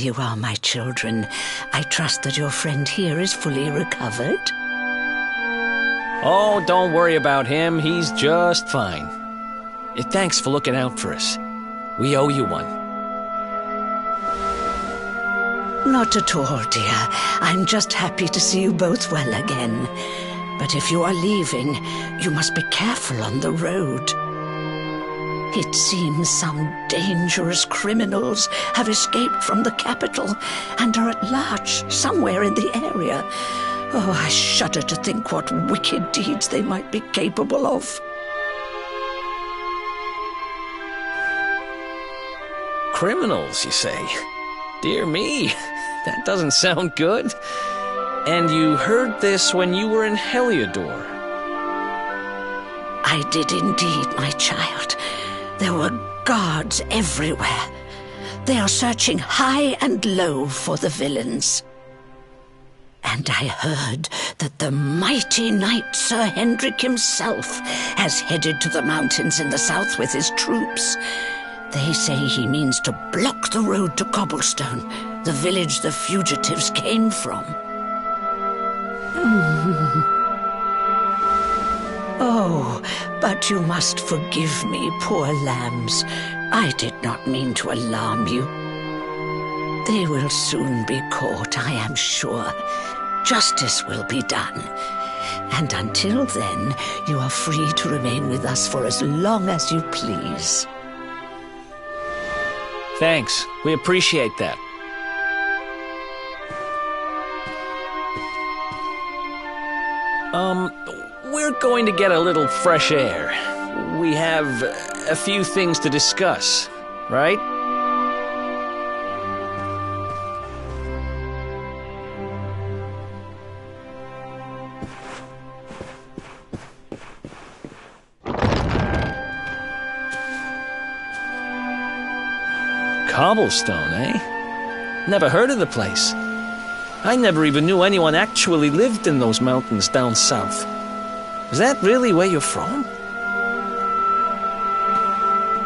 you are, my children. I trust that your friend here is fully recovered. Oh, don't worry about him. He's just fine. Thanks for looking out for us. We owe you one. Not at all, dear. I'm just happy to see you both well again. But if you are leaving, you must be careful on the road. It seems some dangerous criminals have escaped from the capital and are at large somewhere in the area. Oh, I shudder to think what wicked deeds they might be capable of. Criminals, you say? Dear me, that doesn't sound good. And you heard this when you were in Heliodor? I did indeed, my child. There were guards everywhere. They are searching high and low for the villains. And I heard that the mighty knight Sir Hendrik himself has headed to the mountains in the south with his troops. They say he means to block the road to Cobblestone, the village the fugitives came from. Oh, but you must forgive me, poor lambs. I did not mean to alarm you. They will soon be caught, I am sure. Justice will be done. And until then, you are free to remain with us for as long as you please. Thanks. We appreciate that. We're going to get a little fresh air. We have a few things to discuss, right? Cobblestone, eh? Never heard of the place. I never even knew anyone actually lived in those mountains down south. Is that really where you're from?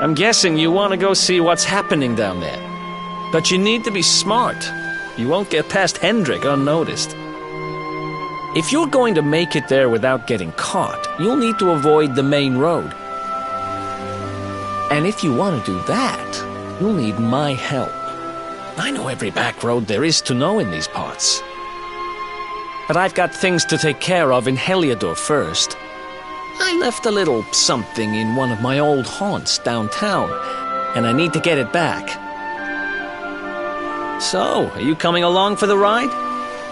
I'm guessing you want to go see what's happening down there. But you need to be smart. You won't get past Hendrik unnoticed. If you're going to make it there without getting caught, you'll need to avoid the main road. And if you want to do that, you'll need my help. I know every back road there is to know in these parts. But I've got things to take care of in Heliodor first. I left a little something in one of my old haunts downtown, and I need to get it back. So, are you coming along for the ride?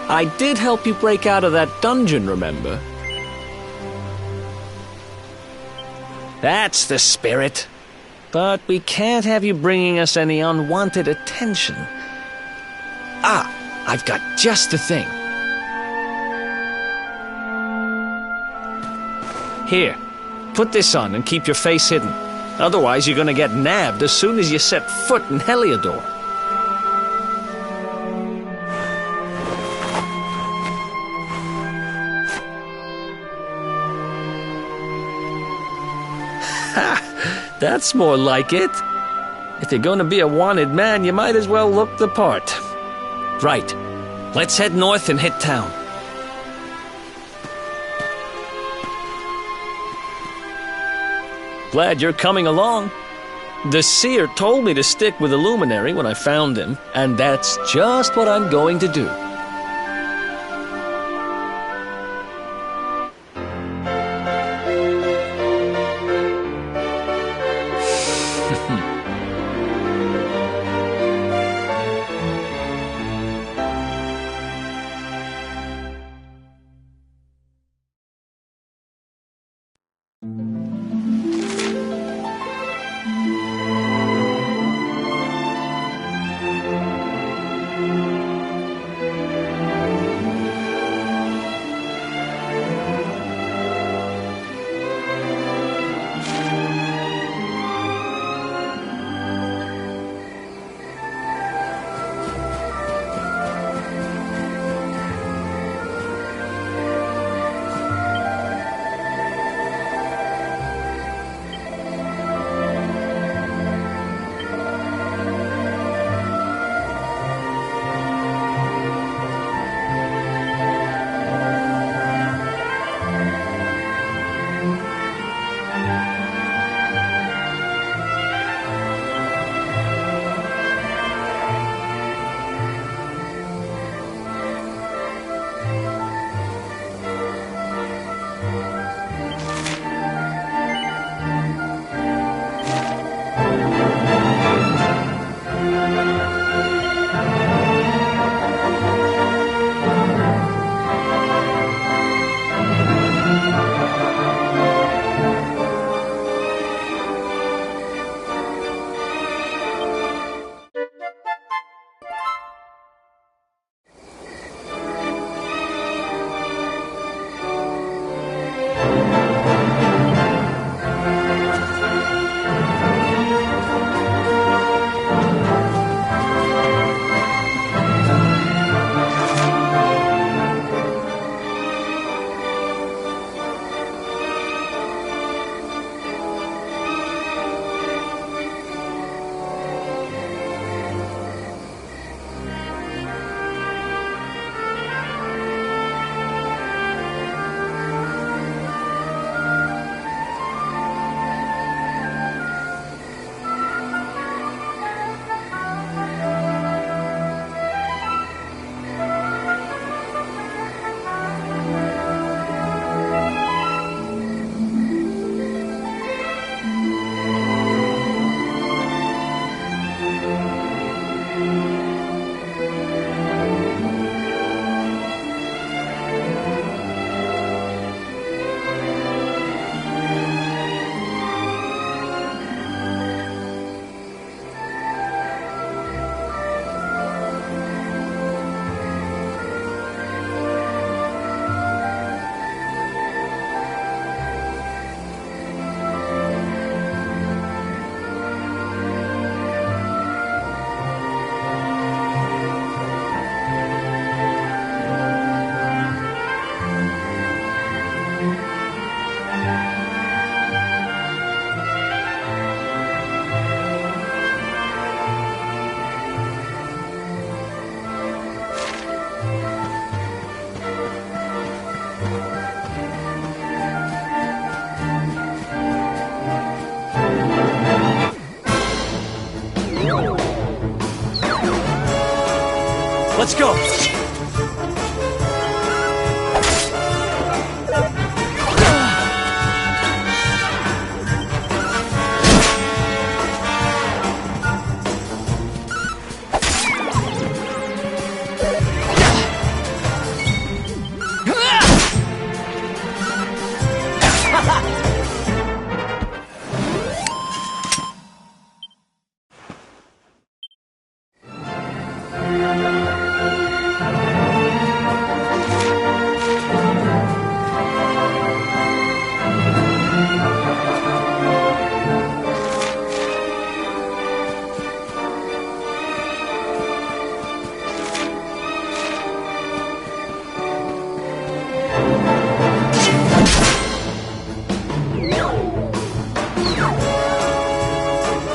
I did help you break out of that dungeon, remember? That's the spirit. But we can't have you bringing us any unwanted attention. Ah, I've got just the thing. Here, put this on and keep your face hidden. Otherwise, you're gonna get nabbed as soon as you set foot in Heliodor. Ha! That's more like it. If you're gonna be a wanted man, you might as well look the part. Right. Let's head north and hit town. Glad you're coming along. The seer told me to stick with the luminary when I found him, and that's just what I'm going to do. Let's go!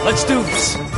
Let's do this!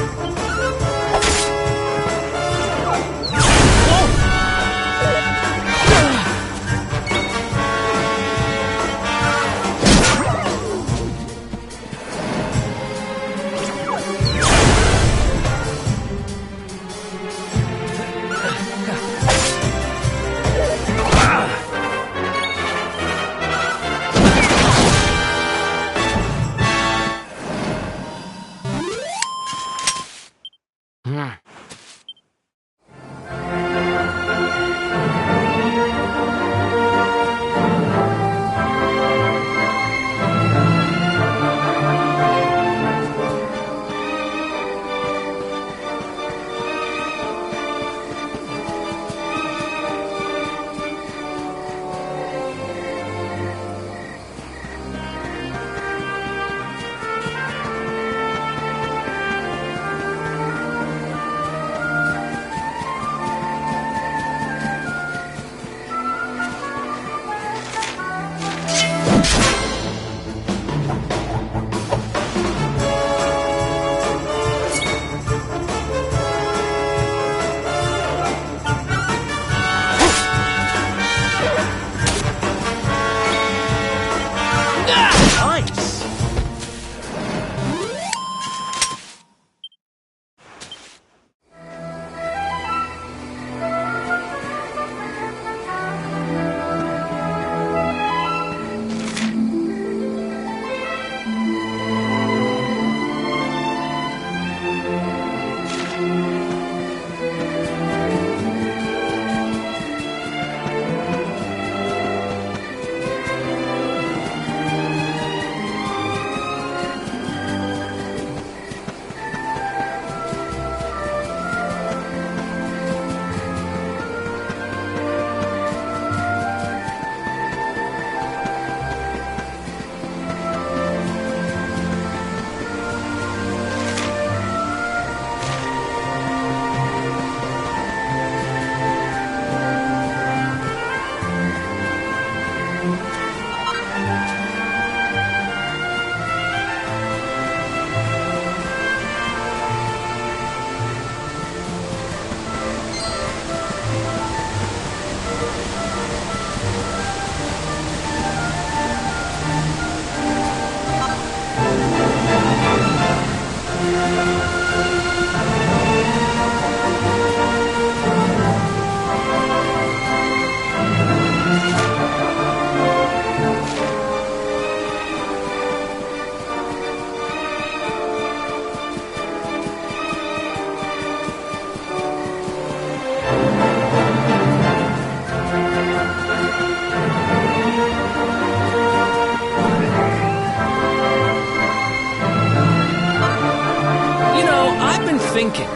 thinking.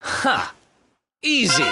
Ha! Easy!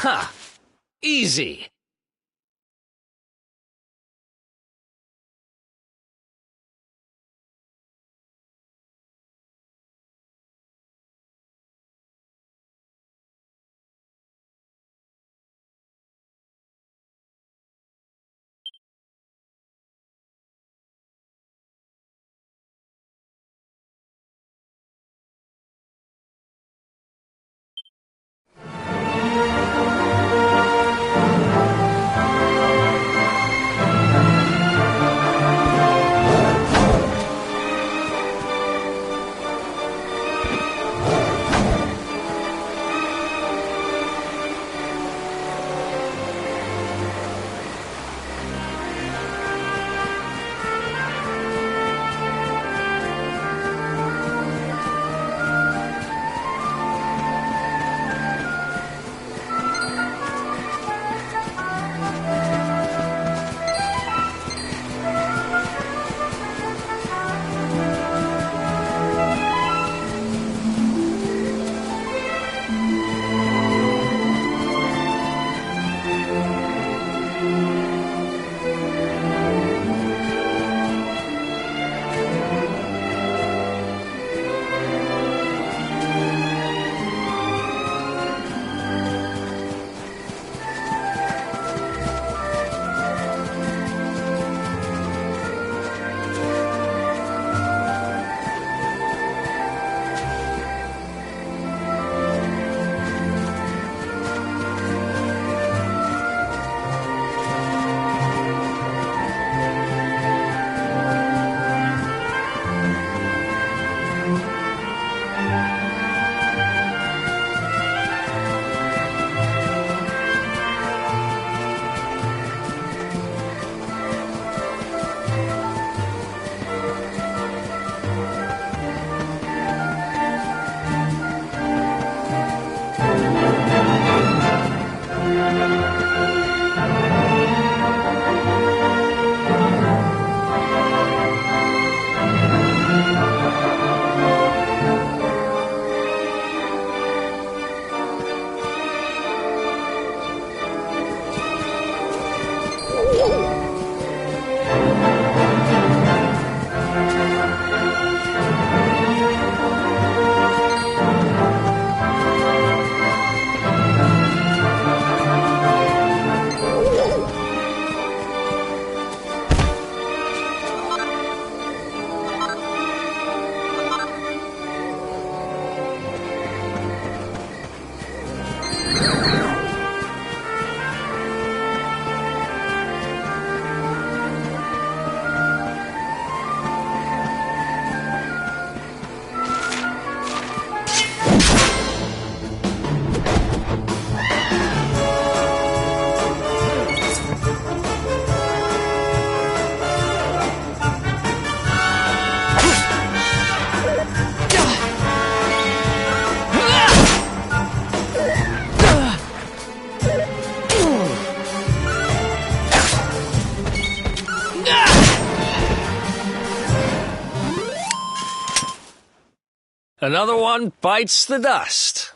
Ha! Easy! Another one bites the dust.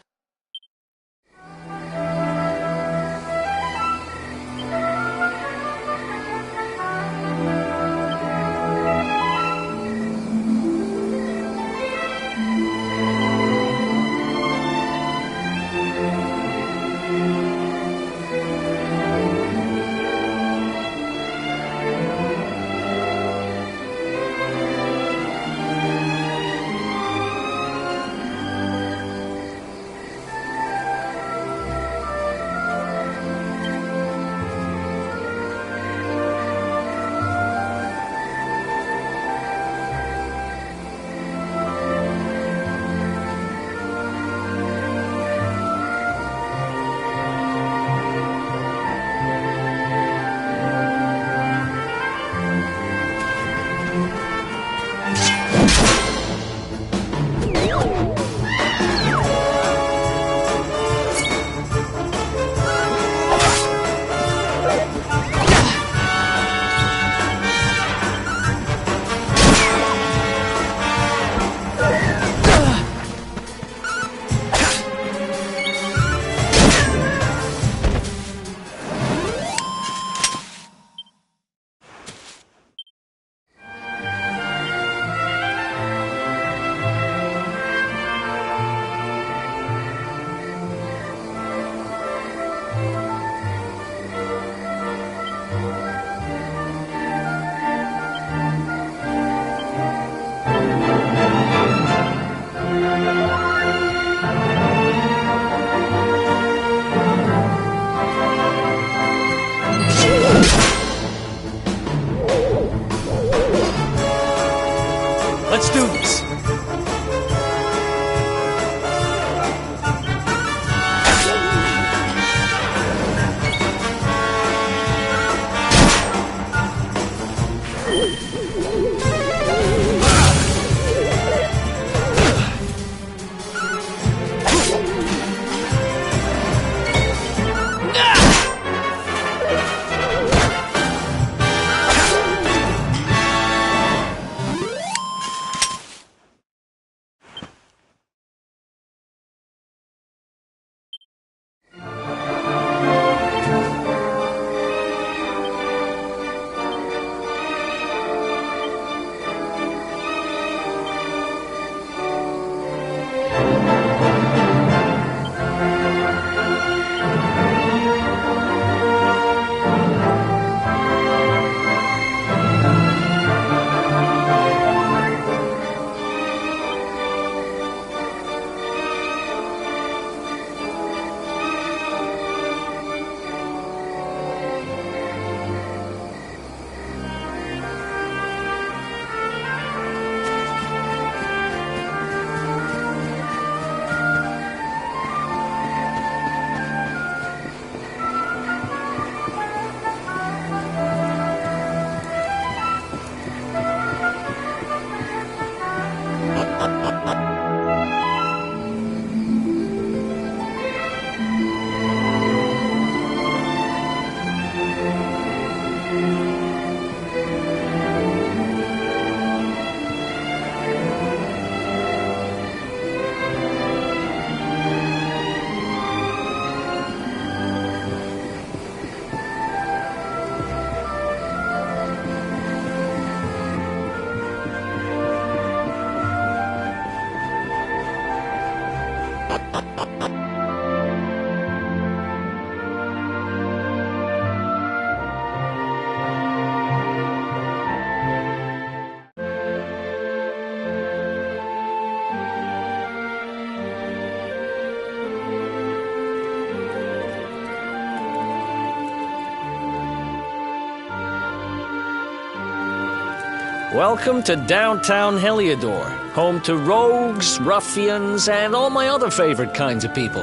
Welcome to downtown Heliodor, home to rogues, ruffians, and all my other favorite kinds of people.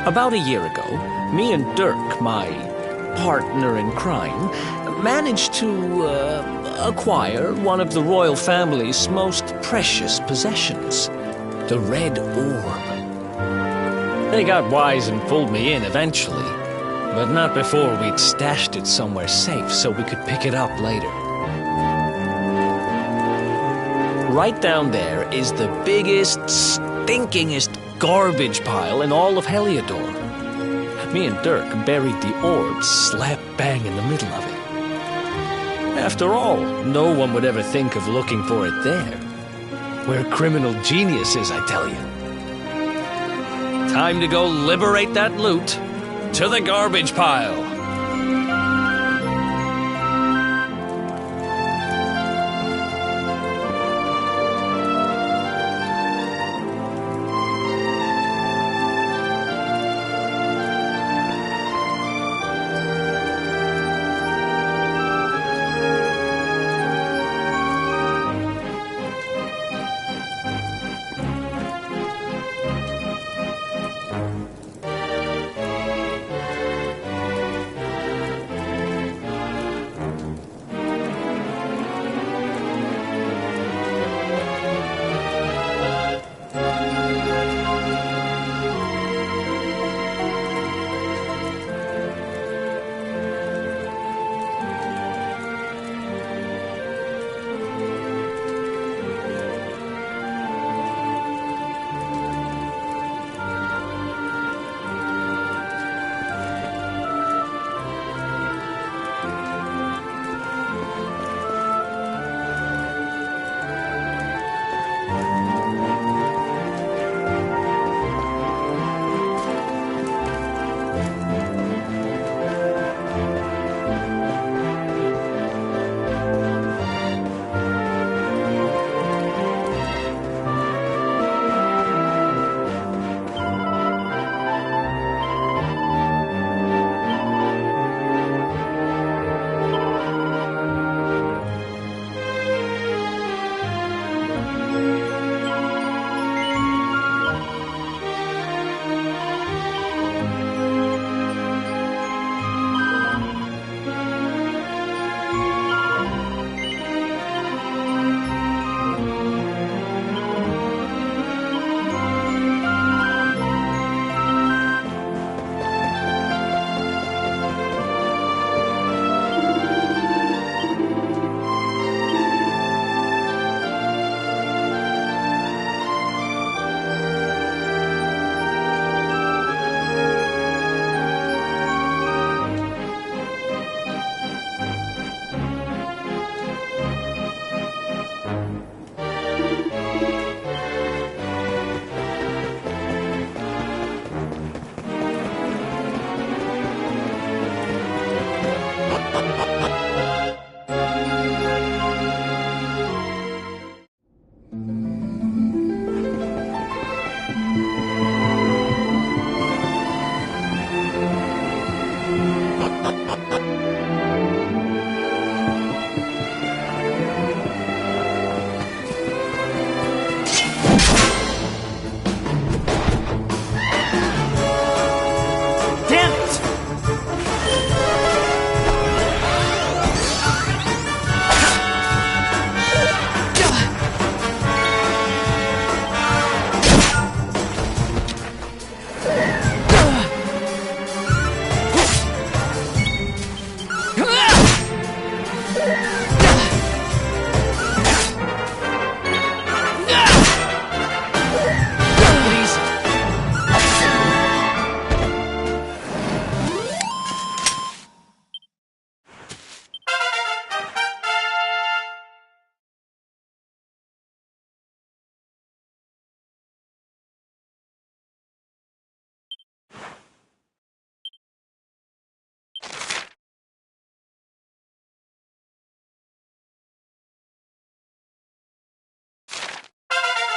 About a year ago, me and Dirk, my partner in crime, managed to acquire one of the royal family's most precious possessions, the Red Orb. They got wise and pulled me in eventually, but not before we'd stashed it somewhere safe so we could pick it up later. Right down there is the biggest, stinkingest garbage pile in all of Heliodor. Me and Dirk buried the orb slap bang in the middle of it. After all, no one would ever think of looking for it there. We're criminal geniuses, I tell you. Time to go liberate that loot to the garbage pile.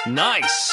Nice!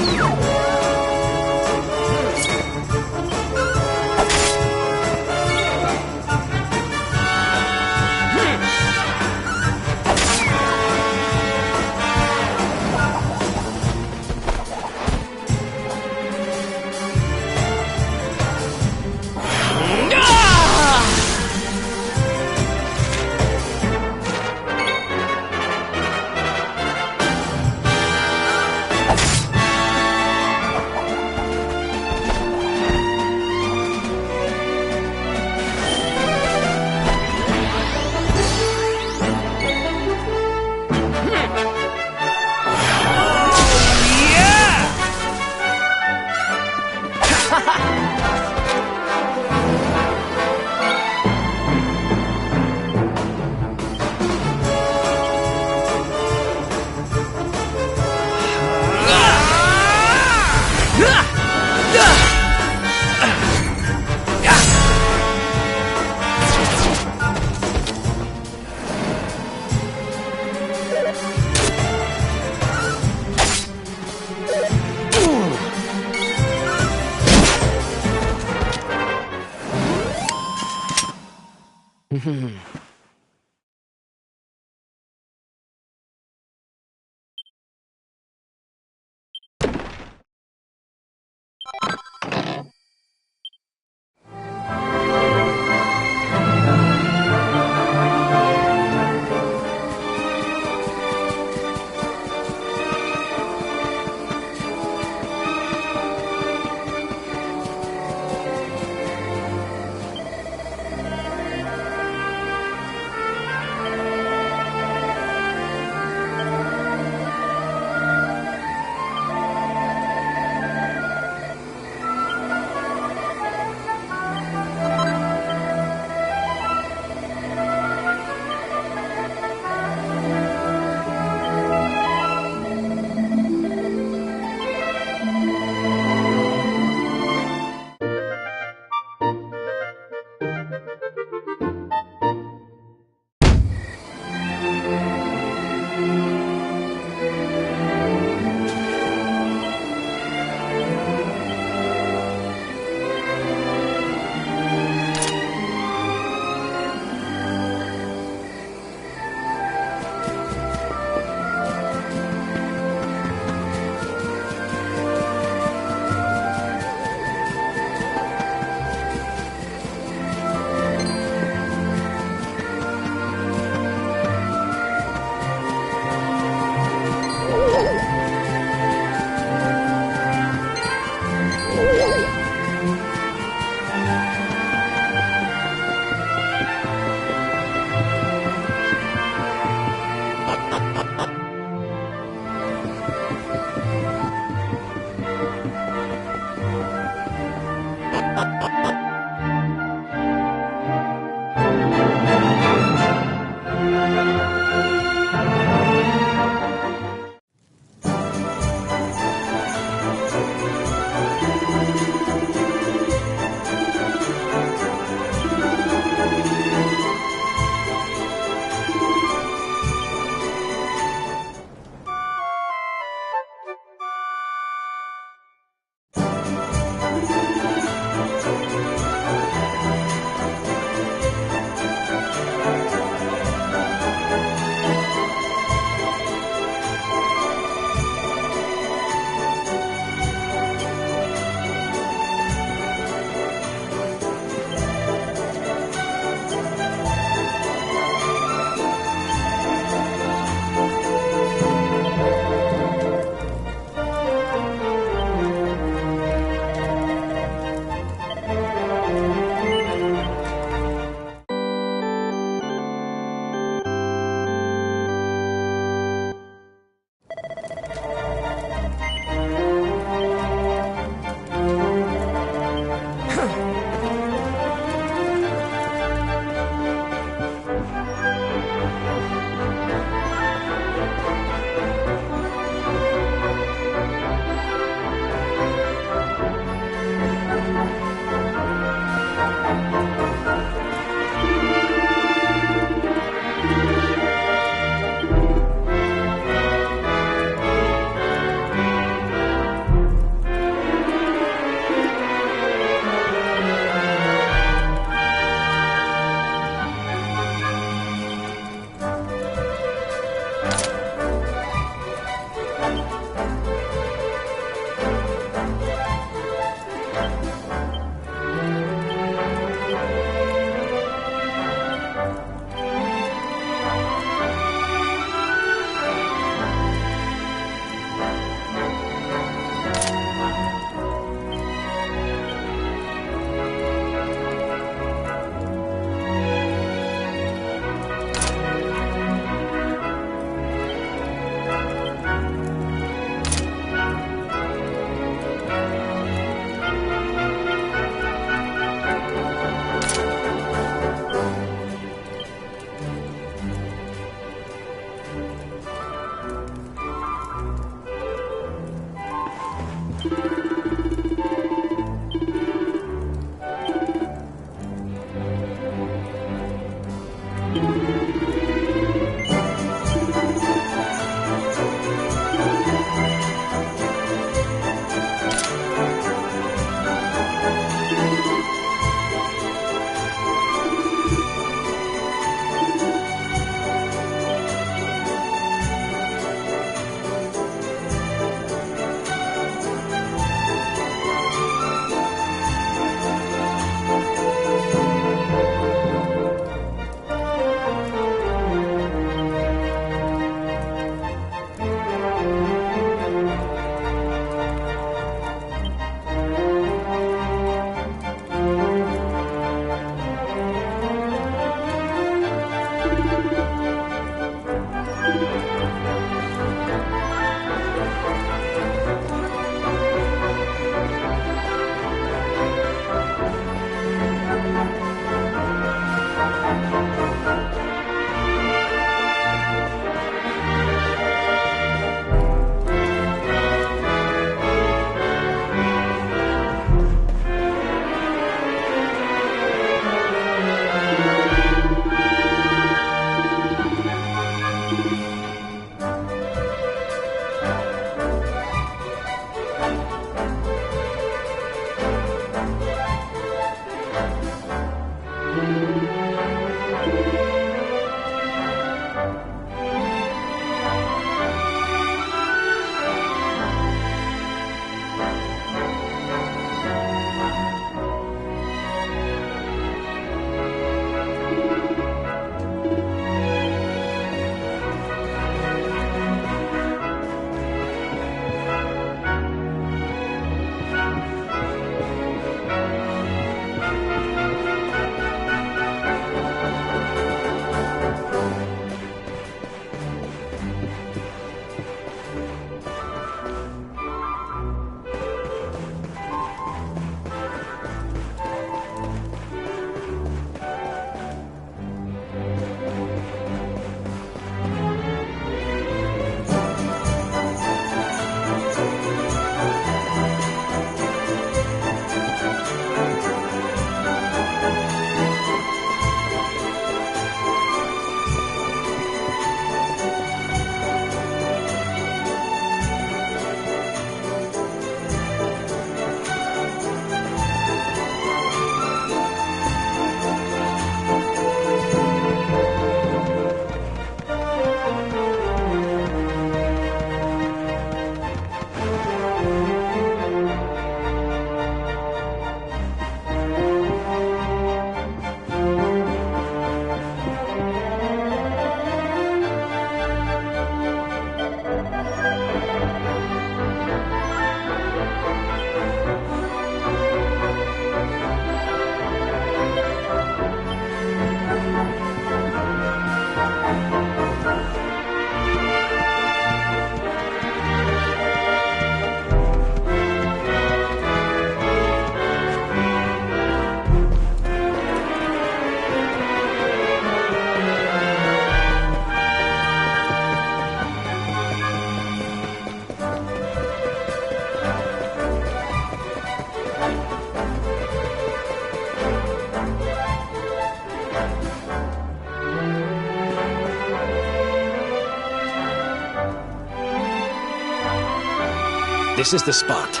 This is the spot.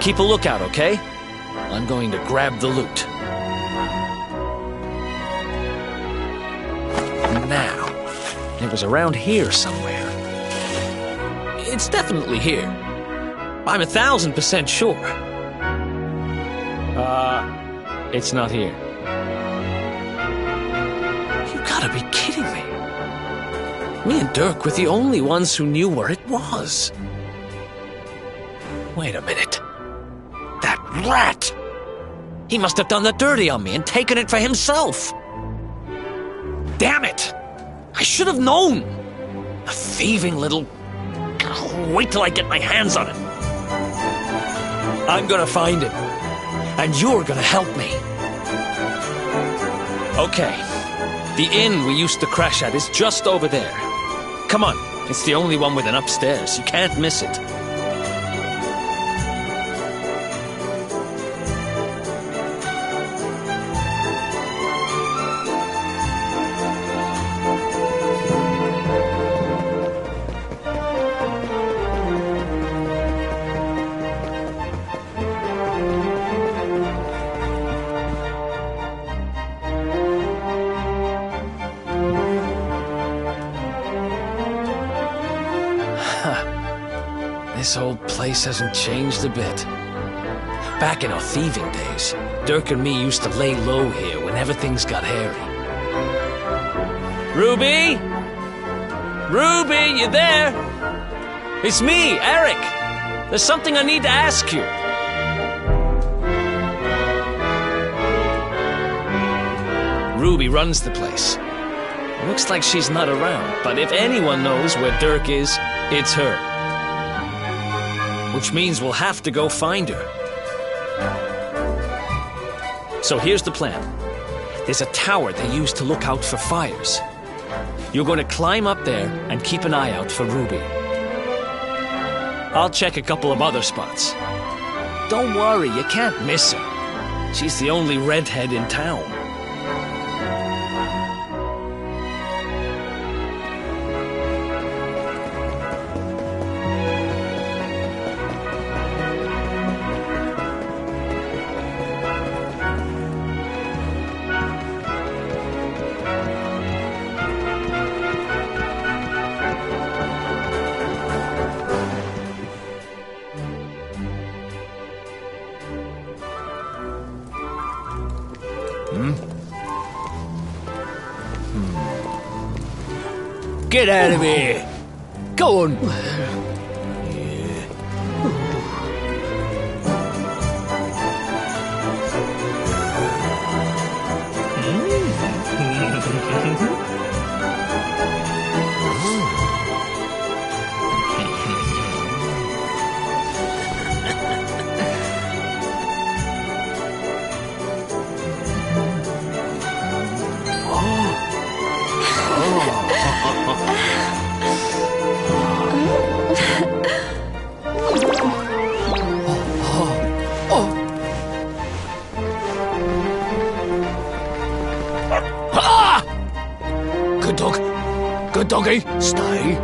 Keep a lookout, okay? I'm going to grab the loot. Now, it was around here somewhere. It's definitely here. I'm 1,000% sure. It's not here. You gotta be kidding me. Me and Dirk were the only ones who knew where it was. Wait a minute. That rat! He must have done the dirty on me and taken it for himself. Damn it! I should have known! A thieving little... Wait till I get my hands on him. I'm gonna find him. And you're gonna help me. Okay. The inn we used to crash at is just over there. Come on. It's the only one with an upstairs. You can't miss it. This old place hasn't changed a bit. Back in our thieving days, Dirk and me used to lay low here whenever things got hairy. Ruby? Ruby, you there? It's me, Eric. There's something I need to ask you. Ruby runs the place. Looks like she's not around, but if anyone knows where Dirk is, it's her. Which means we'll have to go find her. So here's the plan. There's a tower they use to look out for fires. You're going to climb up there and keep an eye out for Ruby. I'll check a couple of other spots. Don't worry, you can't miss her. She's the only redhead in town. Get out of here! Go on! Good doggy, stay.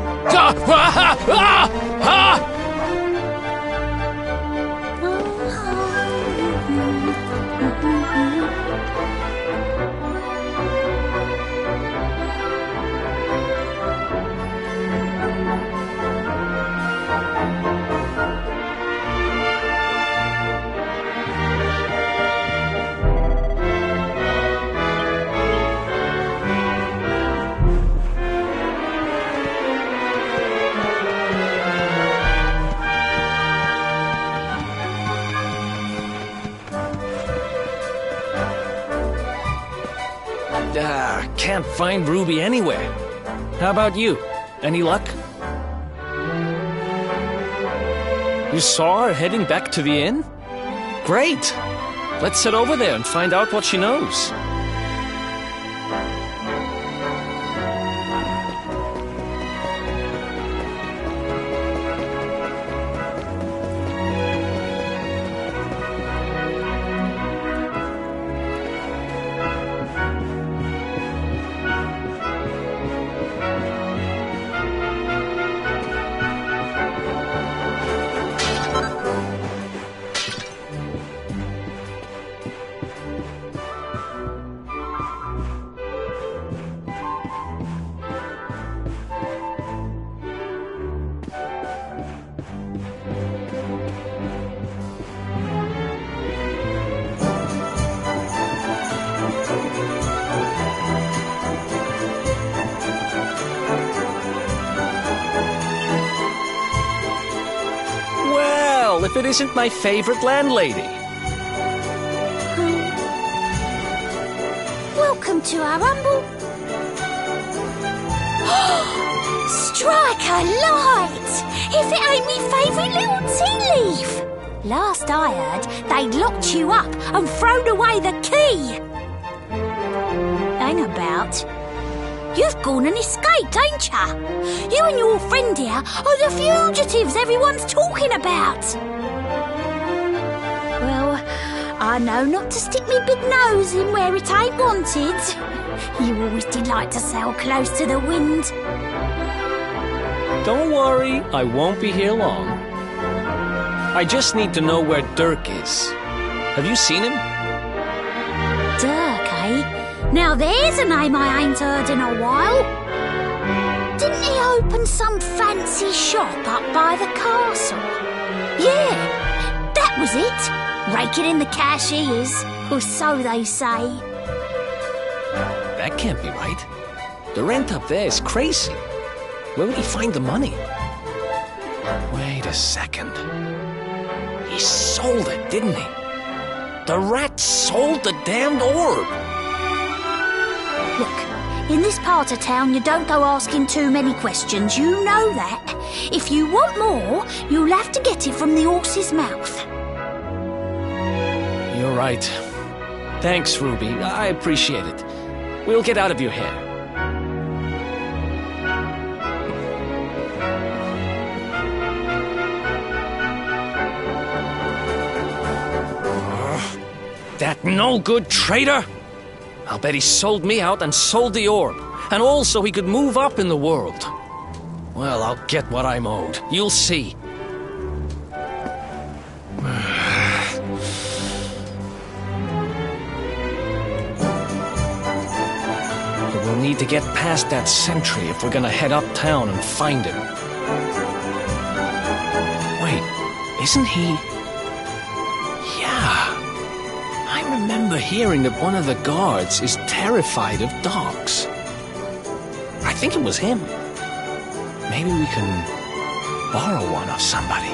Can't find Ruby anywhere. How about you? Any luck? You saw her heading back to the inn? Great! Let's head over there and find out what she knows. if it isn't my favorite landlady. Welcome to our humble... Strike a light! If it ain't me favourite little tea leaf! Last I heard, they'd locked you up and thrown away the key. Hang about. You've gone and escaped, ain't ya? You and your friend here are the fugitives everyone's talking about. Well, I know not to stick me big nose in where it ain't wanted. You always did like to sail close to the wind. Don't worry, I won't be here long. I just need to know where Dirk is. Have you seen him? Dirk, eh? Now there's a name I ain't heard in a while. Didn't he open some fancy shop up by the castle? Yeah, that was it. Raking in the cashiers, or so they say. That can't be right. The rent up there is crazy. Where would he find the money? Wait a second. He sold it, didn't he? The rat sold the damned orb. Look, in this part of town, you don't go asking too many questions. You know that. If you want more, you'll have to get it from the horse's mouth. You're right. Thanks, Ruby. I appreciate it. We'll get out of your hair. That no-good traitor! I'll bet he sold me out and sold the orb. And also he could move up in the world. Well, I'll get what I'm owed. You'll see. We'll need to get past that sentry if we're gonna head uptown and find him. Wait, isn't he... Yeah. I remember hearing that one of the guards is terrified of dogs. I think it was him. Maybe we can borrow one of somebody.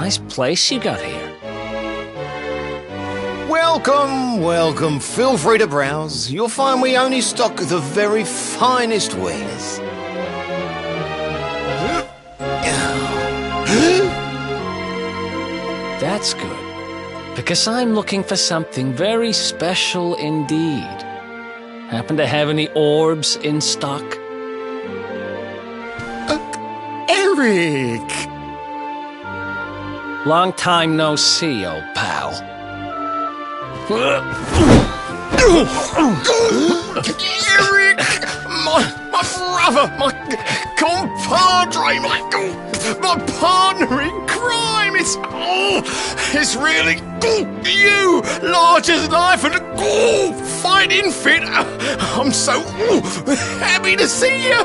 Nice place you got here. Welcome, welcome. Feel free to browse. You'll find we only stock the very finest wares. That's good, because I'm looking for something very special indeed. Happen to have any orbs in stock? Eric! Long time no see, old pal. Eric! My brother, my compadre, my partner in crime! It's really you! Large as life and fighting fit! I'm so happy to see you!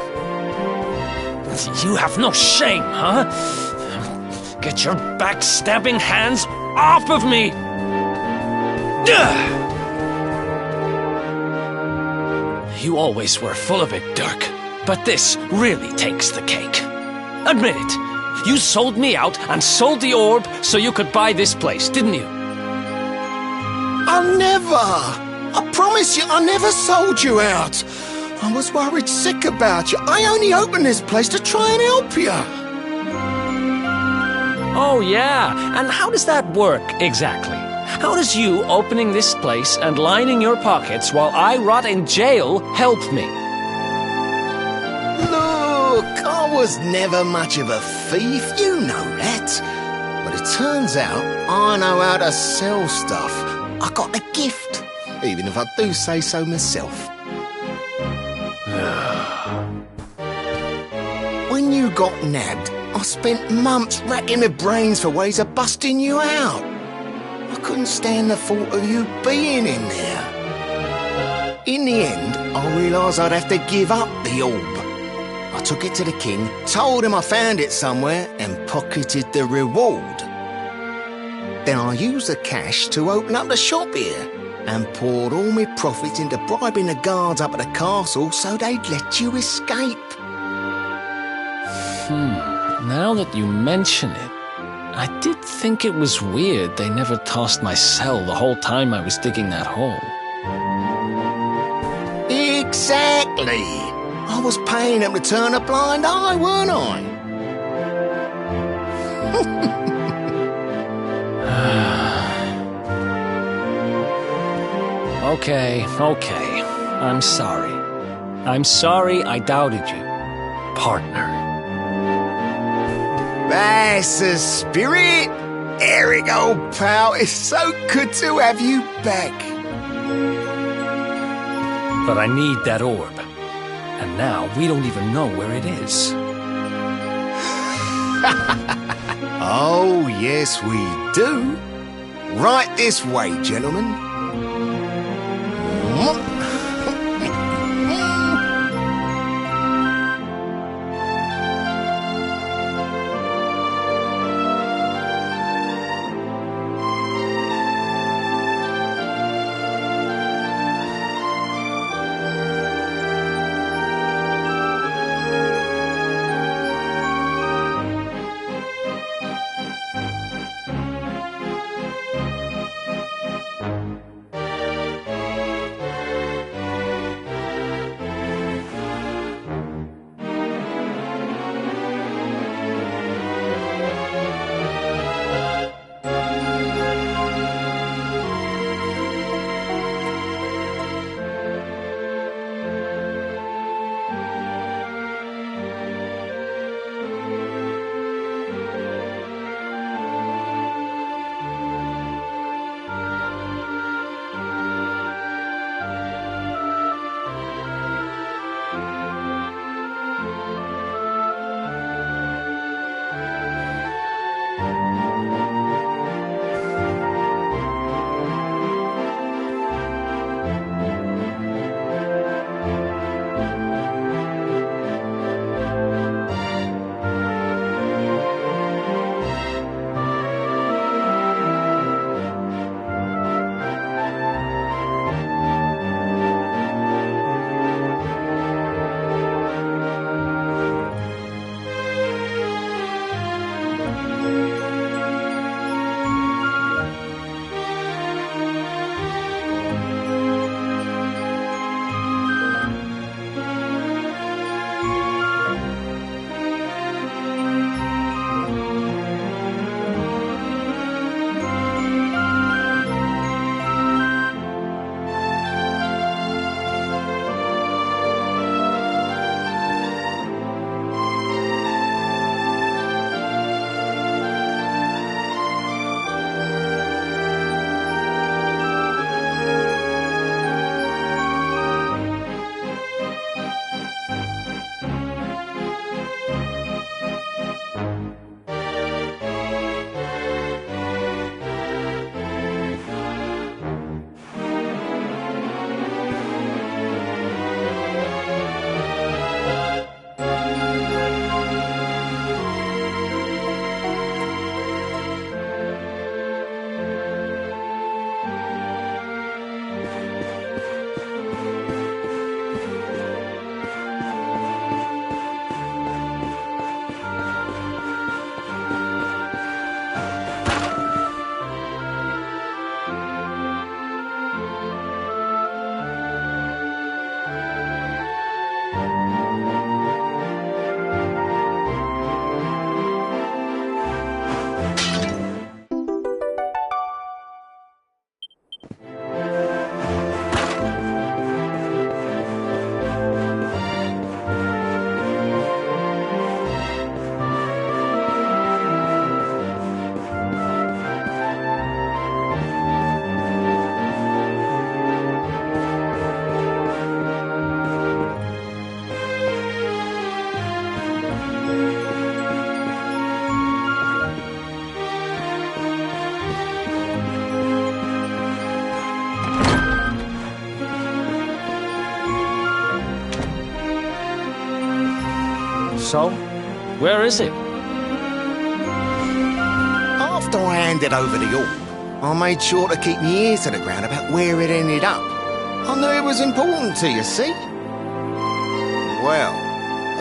You have no shame, huh? Get your backstabbing hands off of me! You always were full of it, Dirk. But this really takes the cake. Admit it. You sold me out and sold the orb so you could buy this place, didn't you? I promise you, I never sold you out. I was worried sick about you. I only opened this place to try and help you. Oh, yeah. And how does that work, exactly? How does you opening this place and lining your pockets while I rot in jail help me? Look, I was never much of a thief, you know that. But it turns out I know how to sell stuff. I got a gift, even if I do say so myself. When you got nabbed, I spent months racking my brains for ways of busting you out. I couldn't stand the thought of you being in there. In the end, I realised I'd have to give up the orb. I took it to the king, told him I found it somewhere, and pocketed the reward. Then I used the cash to open up the shop here, and poured all my profits into bribing the guards up at the castle so they'd let you escape. Now that you mention it, I did think it was weird they never tossed my cell the whole time I was digging that hole. Exactly! I was paying them to turn a blind eye, weren't I? Okay. I'm sorry. I'm sorry I doubted you, partner. That's the spirit! Eric, old pal, it's so good to have you back. But I need that orb. And now we don't even know where it is. Oh, yes, we do. Right this way, gentlemen. So, where is it? After I handed over the orb, I made sure to keep my ears to the ground about where it ended up. I knew it was important to you, see? Well,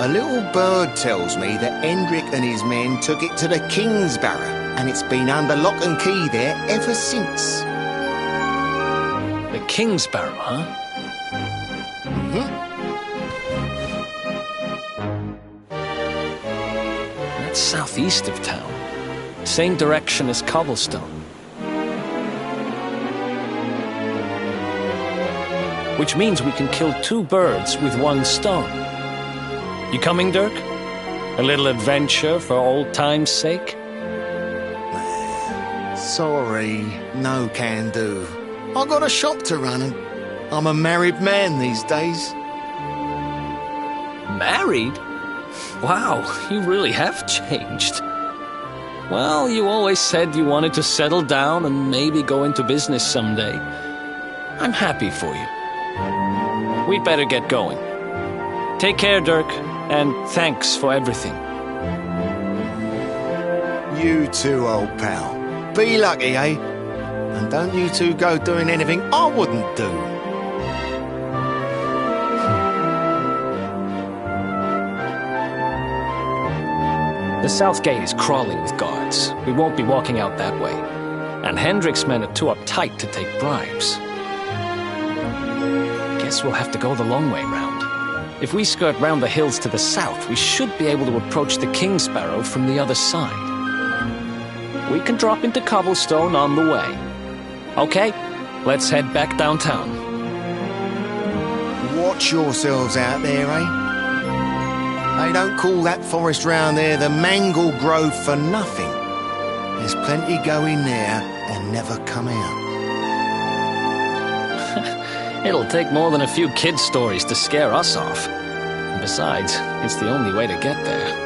a little bird tells me that Hendrik and his men took it to the King's Barrow, and it's been under lock and key there ever since. The King's Barrow, huh? That's southeast of town. Same direction as Cobblestone. Which means we can kill 2 birds with 1 stone. You coming, Dirk? A little adventure for old time's sake? Sorry, no can do. I got a shop to run and I'm a married man these days. Married? Wow, you really have changed. Well, you always said you wanted to settle down and maybe go into business someday. I'm happy for you. We'd better get going. Take care, Dirk, and thanks for everything. You too, old pal. Be lucky, eh? And don't you two go doing anything I wouldn't do. The south gate is crawling with guards. We won't be walking out that way. And Hendrik's men are too uptight to take bribes. Guess we'll have to go the long way round. If we skirt round the hills to the south, we should be able to approach the King's Barrow from the other side. We can drop into Cobblestone on the way. Okay, let's head back downtown. Watch yourselves out there, eh? They don't call that forest round there the Mangle Grove for nothing. There's plenty go in there and never come out. It'll take more than a few kid stories to scare us off. And besides, it's the only way to get there.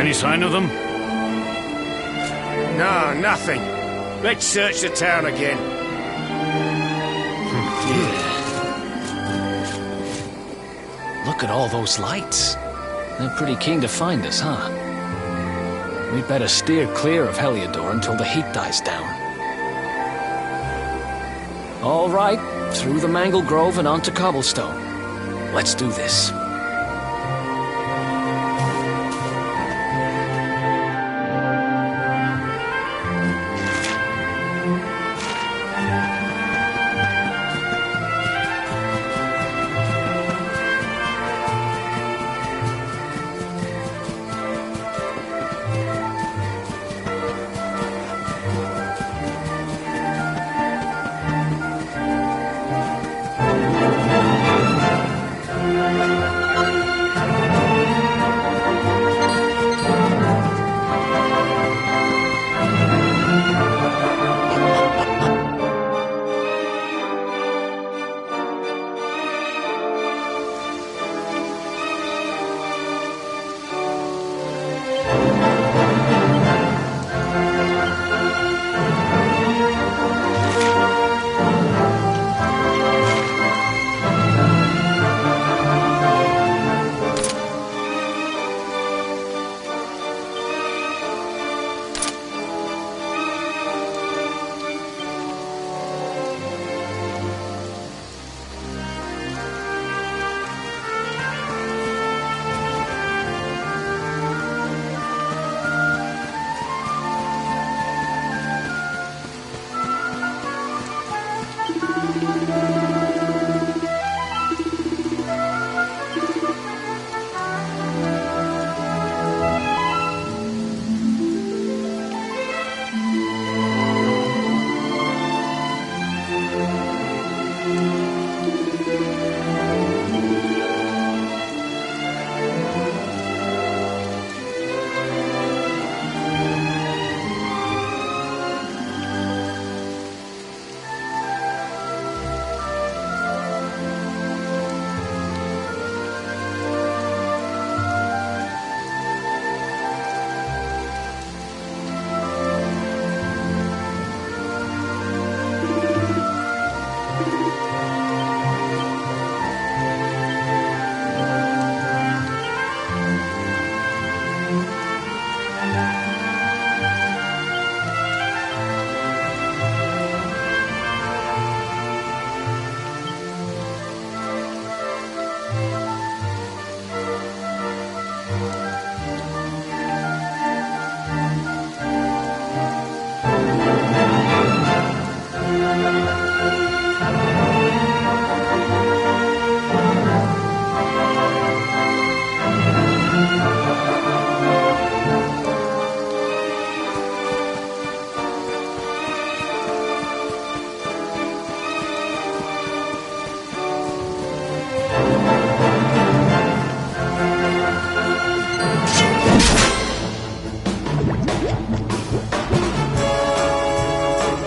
Any sign of them? No, nothing. Let's search the town again. Look at all those lights. They're pretty keen to find us, huh? We'd better steer clear of Heliodor until the heat dies down. All right, through the Mangle Grove and onto Cobblestone. Let's do this.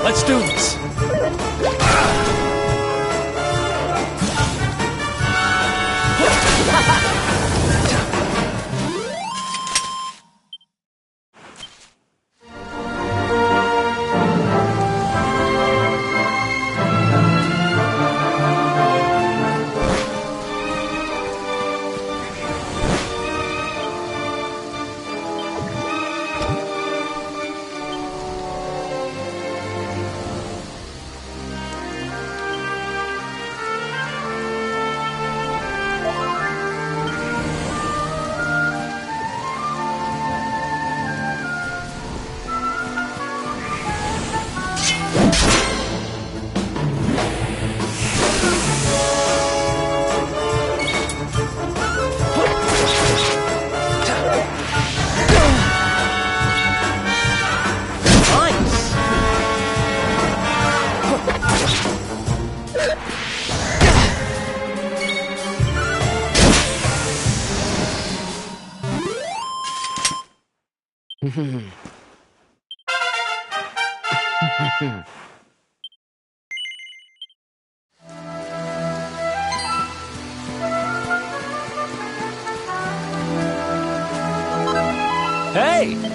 Let's do this. Hey!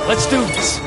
Let's do this.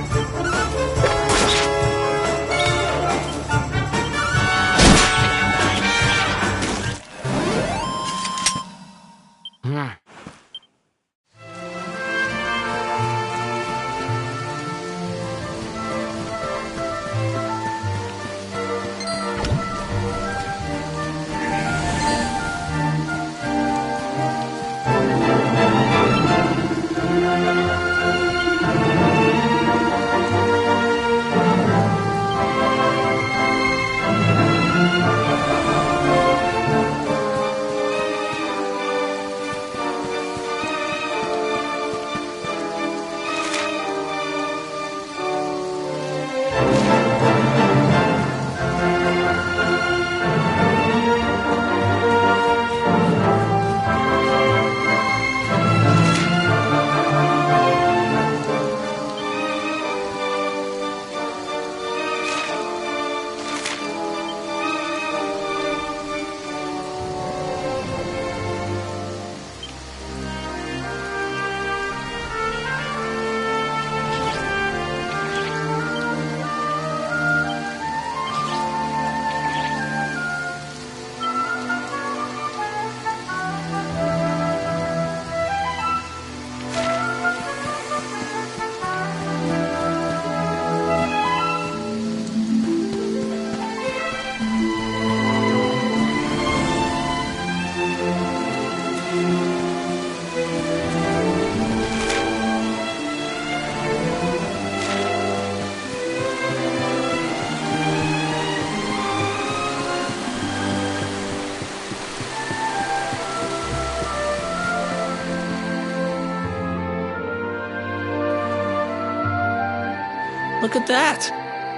Look at that!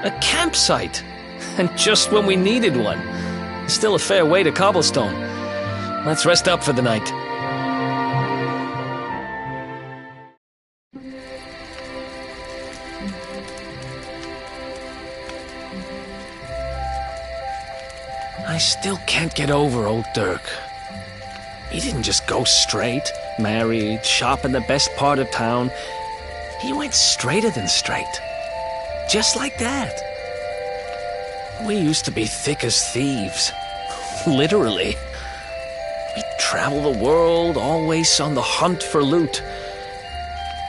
A campsite! And just when we needed one. Still a fair way to cobblestone. Let's rest up for the night. I still can't get over old Dirk. He didn't just go straight, married, shop in the best part of town. He went straighter than straight. Just like that. We used to be thick as thieves. Literally. We'd travel the world, always on the hunt for loot.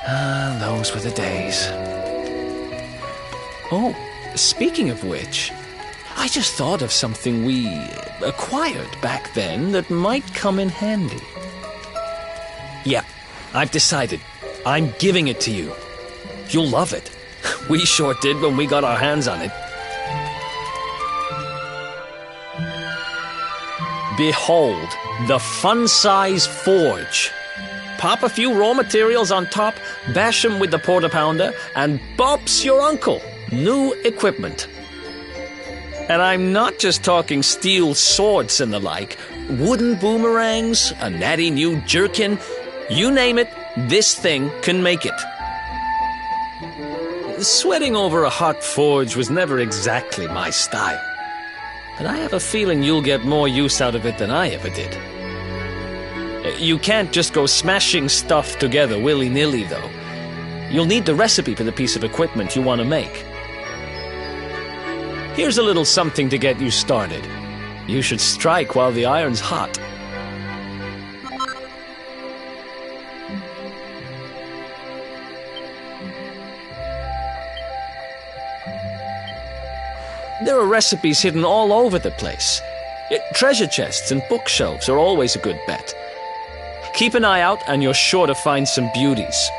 Ah, those were the days. Oh, speaking of which, I just thought of something we acquired back then that might come in handy. Yeah, I've decided. I'm giving it to you. You'll love it. We sure did when we got our hands on it. Behold, the fun-size forge. Pop a few raw materials on top, bash 'em with the porta-pounder, and bop's your uncle. New equipment. And I'm not just talking steel swords and the like. Wooden boomerangs, a natty new jerkin. You name it, this thing can make it. Sweating over a hot forge was never exactly my style. But I have a feeling you'll get more use out of it than I ever did. You can't just go smashing stuff together willy-nilly, though. You'll need the recipe for the piece of equipment you want to make. Here's a little something to get you started. You should strike while the iron's hot. There are recipes hidden all over the place. Treasure chests and bookshelves are always a good bet. Keep an eye out and you're sure to find some beauties.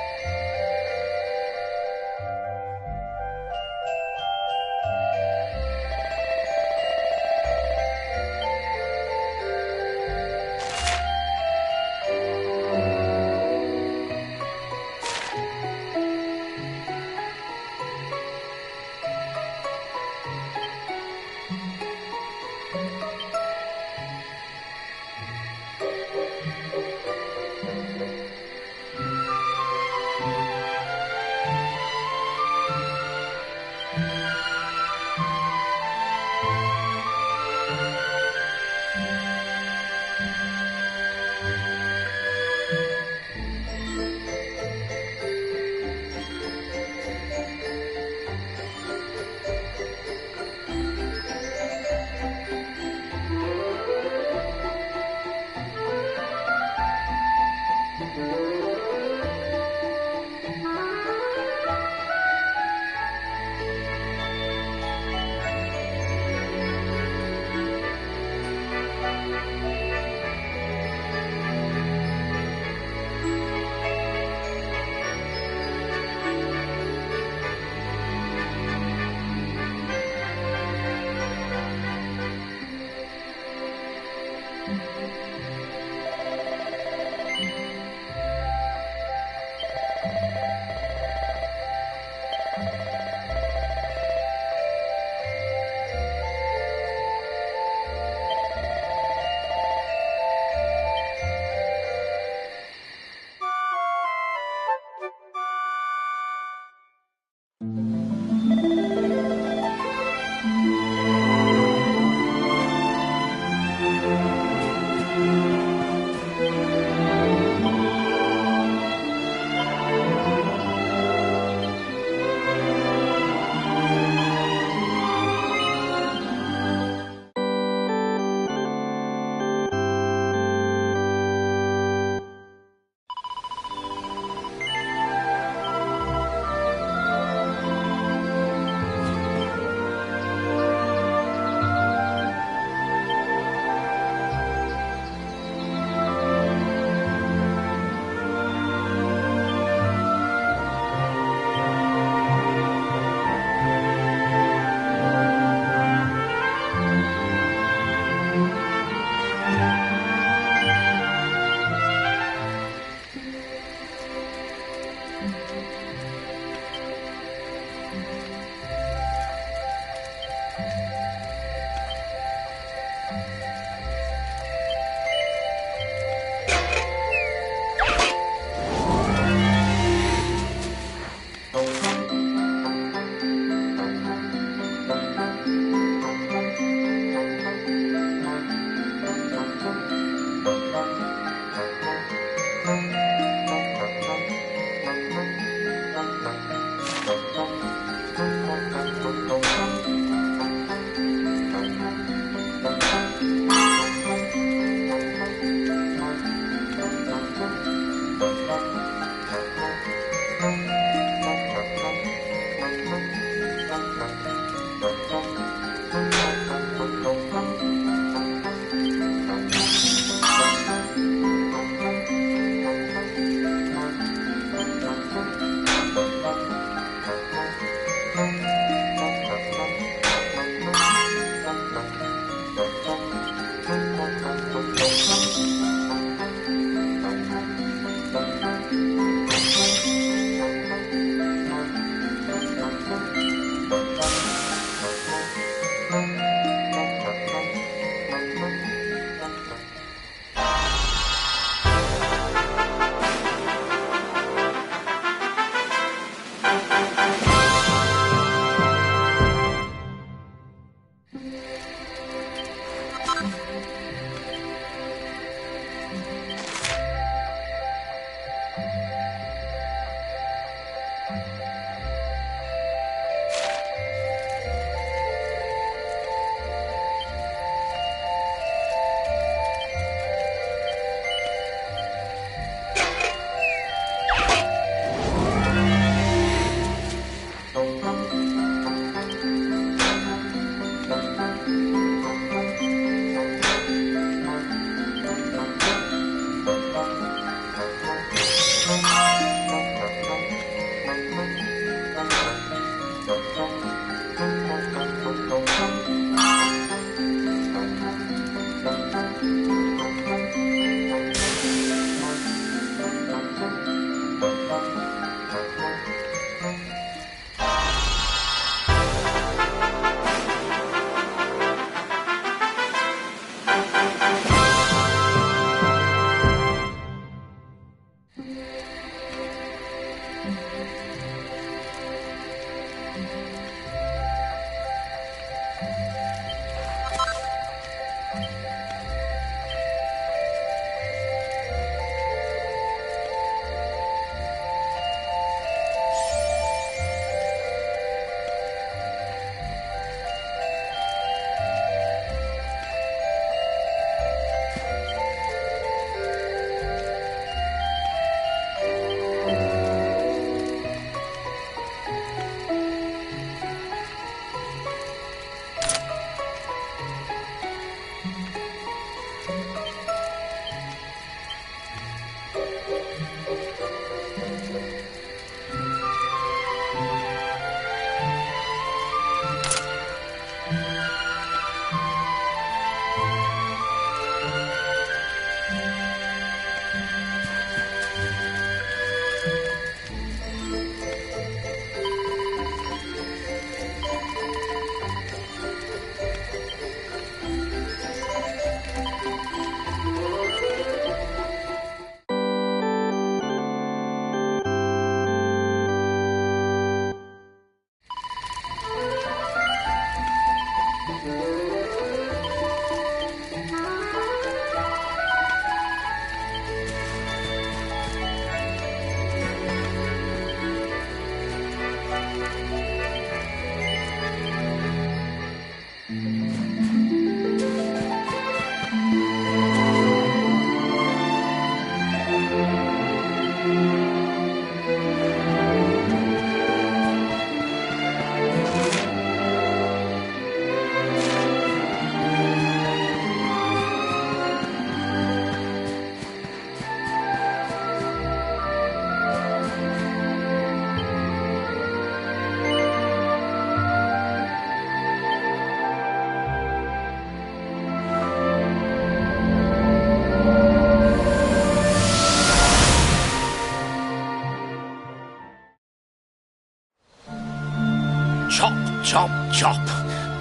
Chop, chop, chop.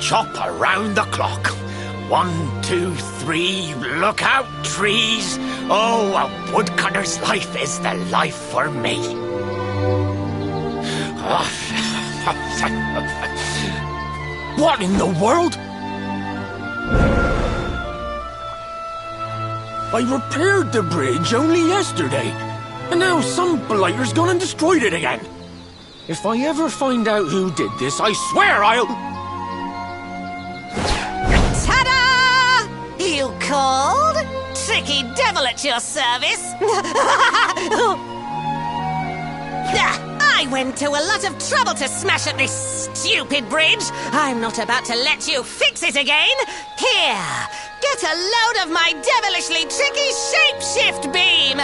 Chop around the clock. 1, 2, 3, look out, trees. Oh, a woodcutter's life is the life for me. What in the world? I repaired the bridge only yesterday, and now some blighter's gone and destroyed it again. If I ever find out who did this, I swear I'll... Ta-da! You called? Tricky devil at your service. I went to a lot of trouble to smash at this stupid bridge. I'm not about to let you fix it again. Here, get a load of my devilishly tricky shapeshift beam.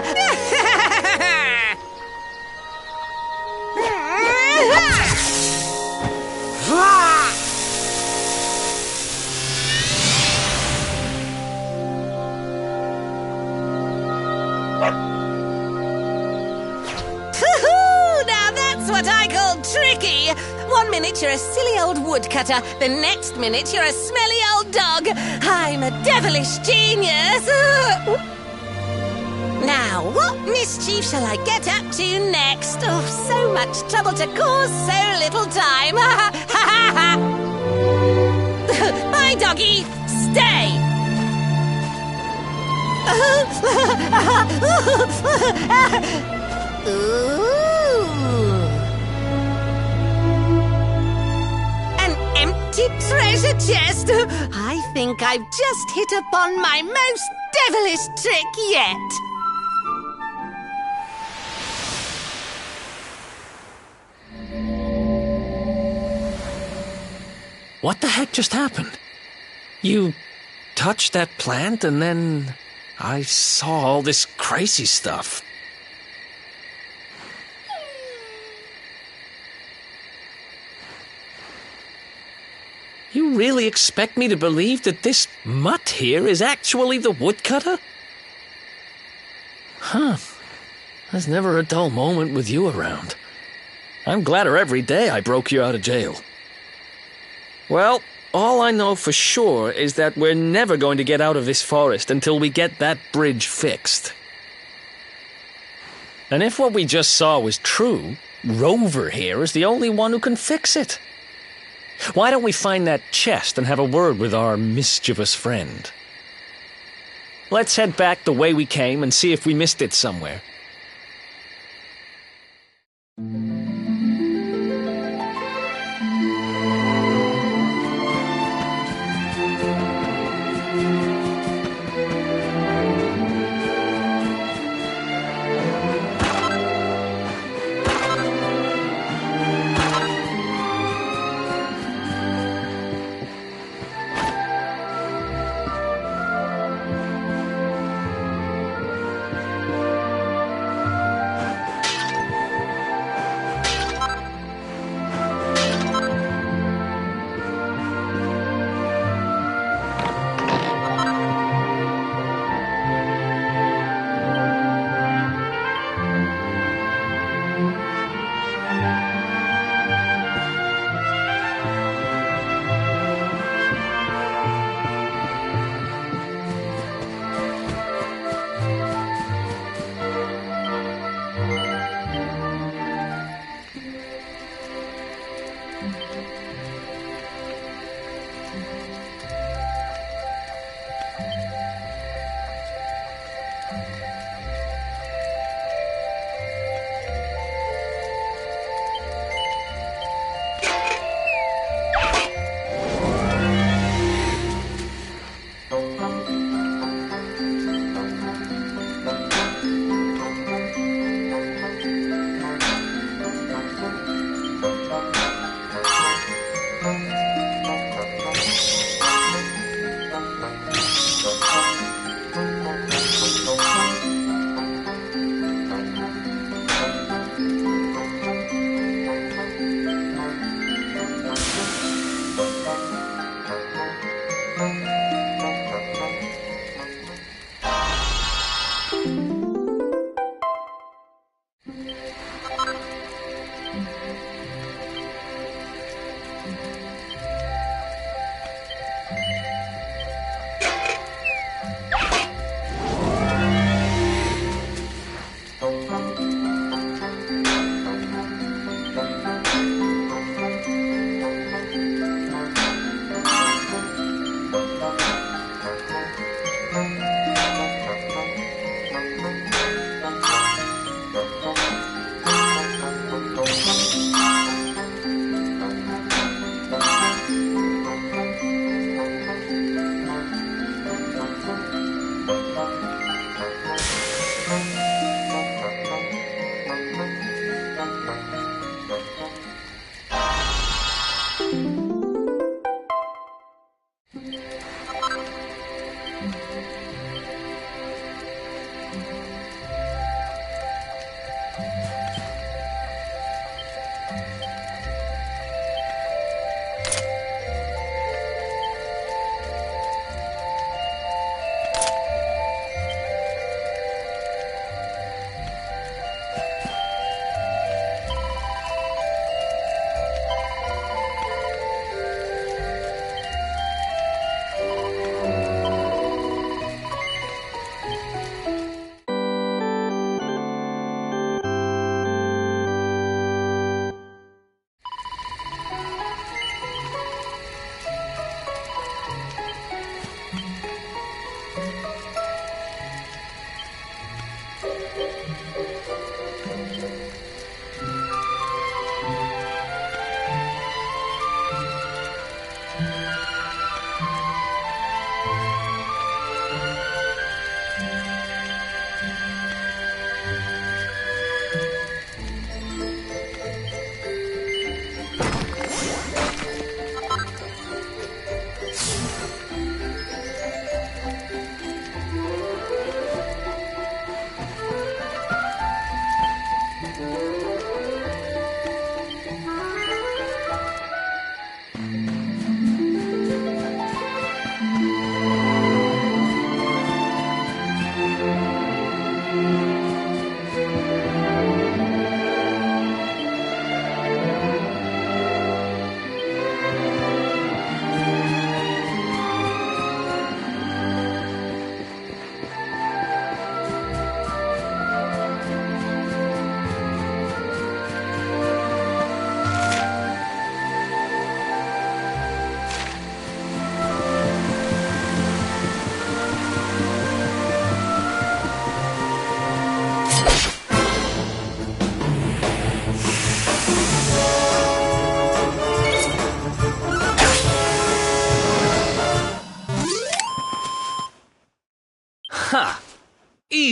Now that's what I call tricky. 1 minute you're a silly old woodcutter, the next minute you're a smelly old dog. I'm a devilish genius. Now, what mischief shall I get up to next? Oh, so much trouble to cause so little time. Bye, doggy. Stay. An empty treasure chest. I think I've just hit upon my most devilish trick yet. What the heck just happened? You touched that plant and then I saw all this crazy stuff. You really expect me to believe that this mutt here is actually the woodcutter? Huh. There's never a dull moment with you around. I'm gladder every day I broke you out of jail. Well, all I know for sure is that we're never going to get out of this forest until we get that bridge fixed. And if what we just saw was true, Rover here is the only one who can fix it. Why don't we find that chest and have a word with our mischievous friend? Let's head back the way we came and see if we missed it somewhere.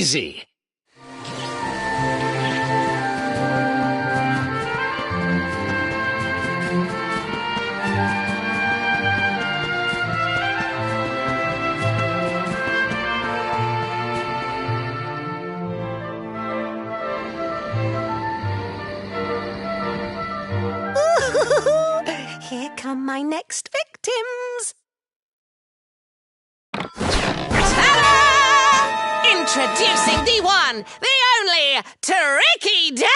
crazy! Here come my next victims. Ta-da! Introducing the one, the only, Tricky Devil!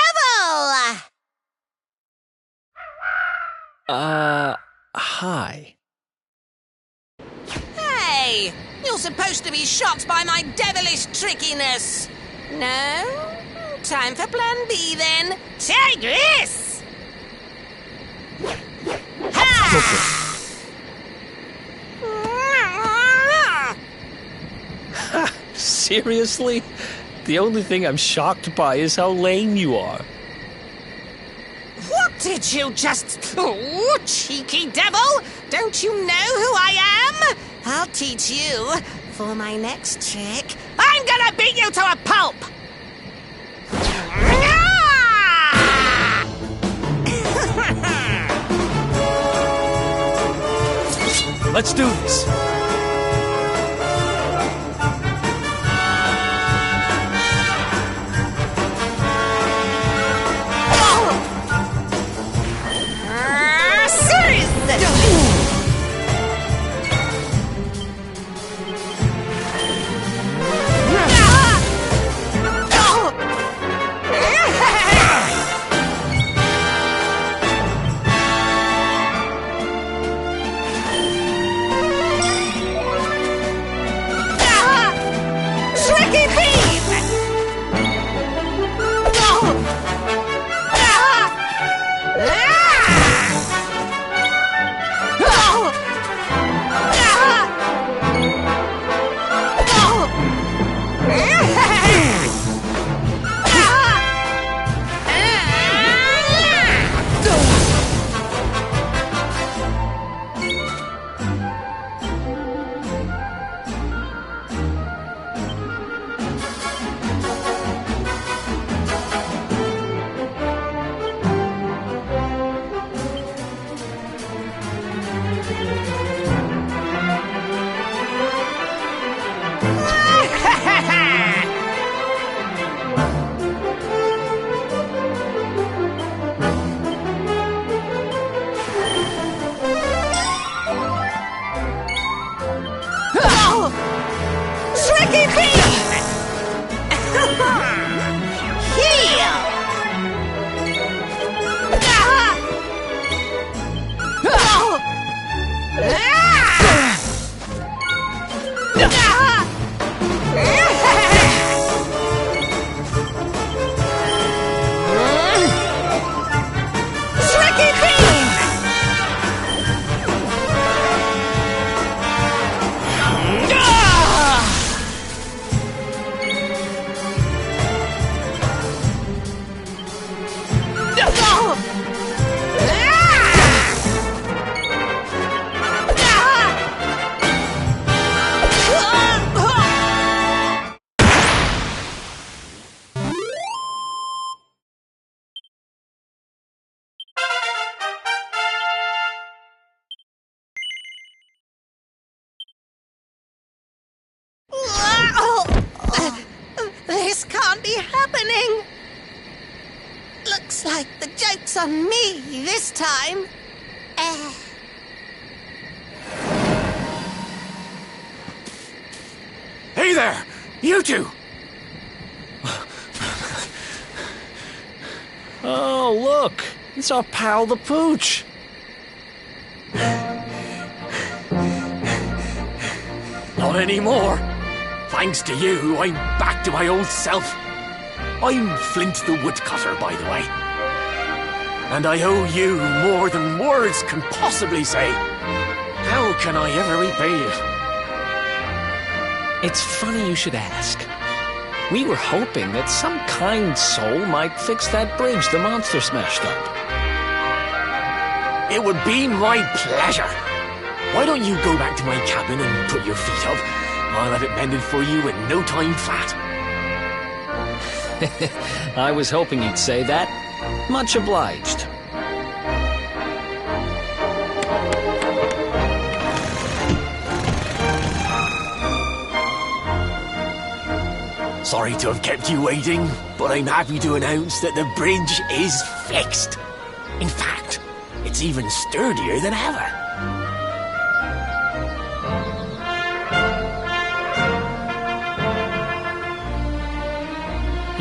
Hi. Hey, you're supposed to be shocked by my devilish trickiness. No? Time for plan B then. Take this! Seriously? The only thing I'm shocked by is how lame you are. What did you just... Oh, cheeky devil! Don't you know who I am? I'll teach you. For my next trick, I'm gonna beat you to a pulp! Let's do this. This can't be happening. Looks like the joke's on me this time. Hey there, you two! Oh, look! It's our pal the Pooch! Not anymore. Thanks to you, I'm back to my old self. I'm Flint the Woodcutter, by the way. And I owe you more than words can possibly say. How can I ever repay you? It's funny you should ask. We were hoping that some kind soul might fix that bridge the monster smashed up. It would be my pleasure. Why don't you go back to my cabin and put your feet up? I'll have it mended for you in no time flat. I was hoping you'd say that. Much obliged. Sorry to have kept you waiting, but I'm happy to announce that the bridge is fixed. In fact, it's even sturdier than ever.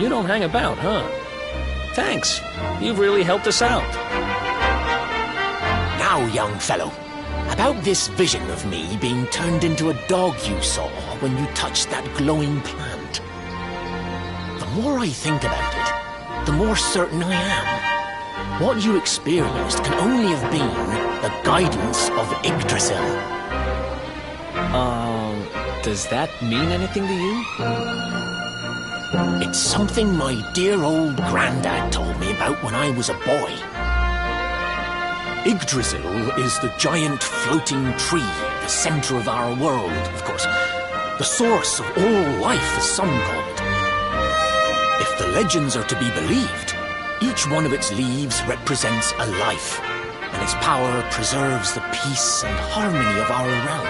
You don't hang about, huh? Thanks. You've really helped us out. Now, young fellow, about this vision of me being turned into a dog you saw when you touched that glowing plant. The more I think about it, the more certain I am. What you experienced can only have been the guidance of Yggdrasil. Does that mean anything to you? It's something my dear old granddad told me about when I was a boy. Yggdrasil is the giant floating tree at the center of our world, of course. The source of all life, as some call it. If the legends are to be believed, each one of its leaves represents a life, and its power preserves the peace and harmony of our realm.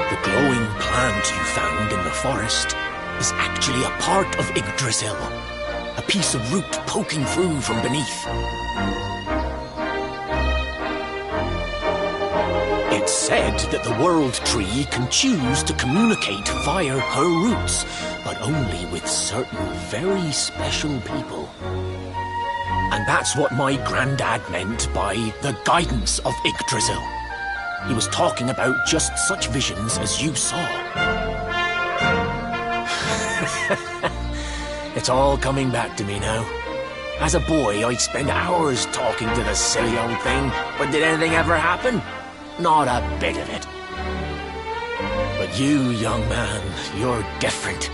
The glowing plant you found in the forest is actually a part of Yggdrasil, a piece of root poking through from beneath. It's said that the World Tree can choose to communicate via her roots, but only with certain very special people. And that's what my granddad meant by the guidance of Yggdrasil. He was talking about just such visions as you saw. It's all coming back to me now. As a boy, I'd spend hours talking to the silly old thing, but did anything ever happen? Not a bit of it. But you, young man, you're different.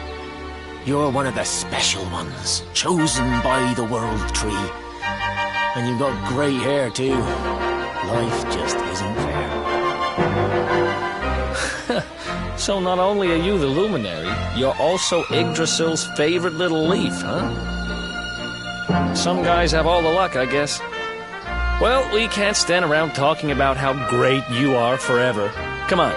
You're one of the special ones, chosen by the World Tree. And you've got grey hair, too. Life just isn't fair. So not only are you the luminary, you're also Yggdrasil's favorite little leaf, huh? Some guys have all the luck, I guess. Well, we can't stand around talking about how great you are forever. Come on.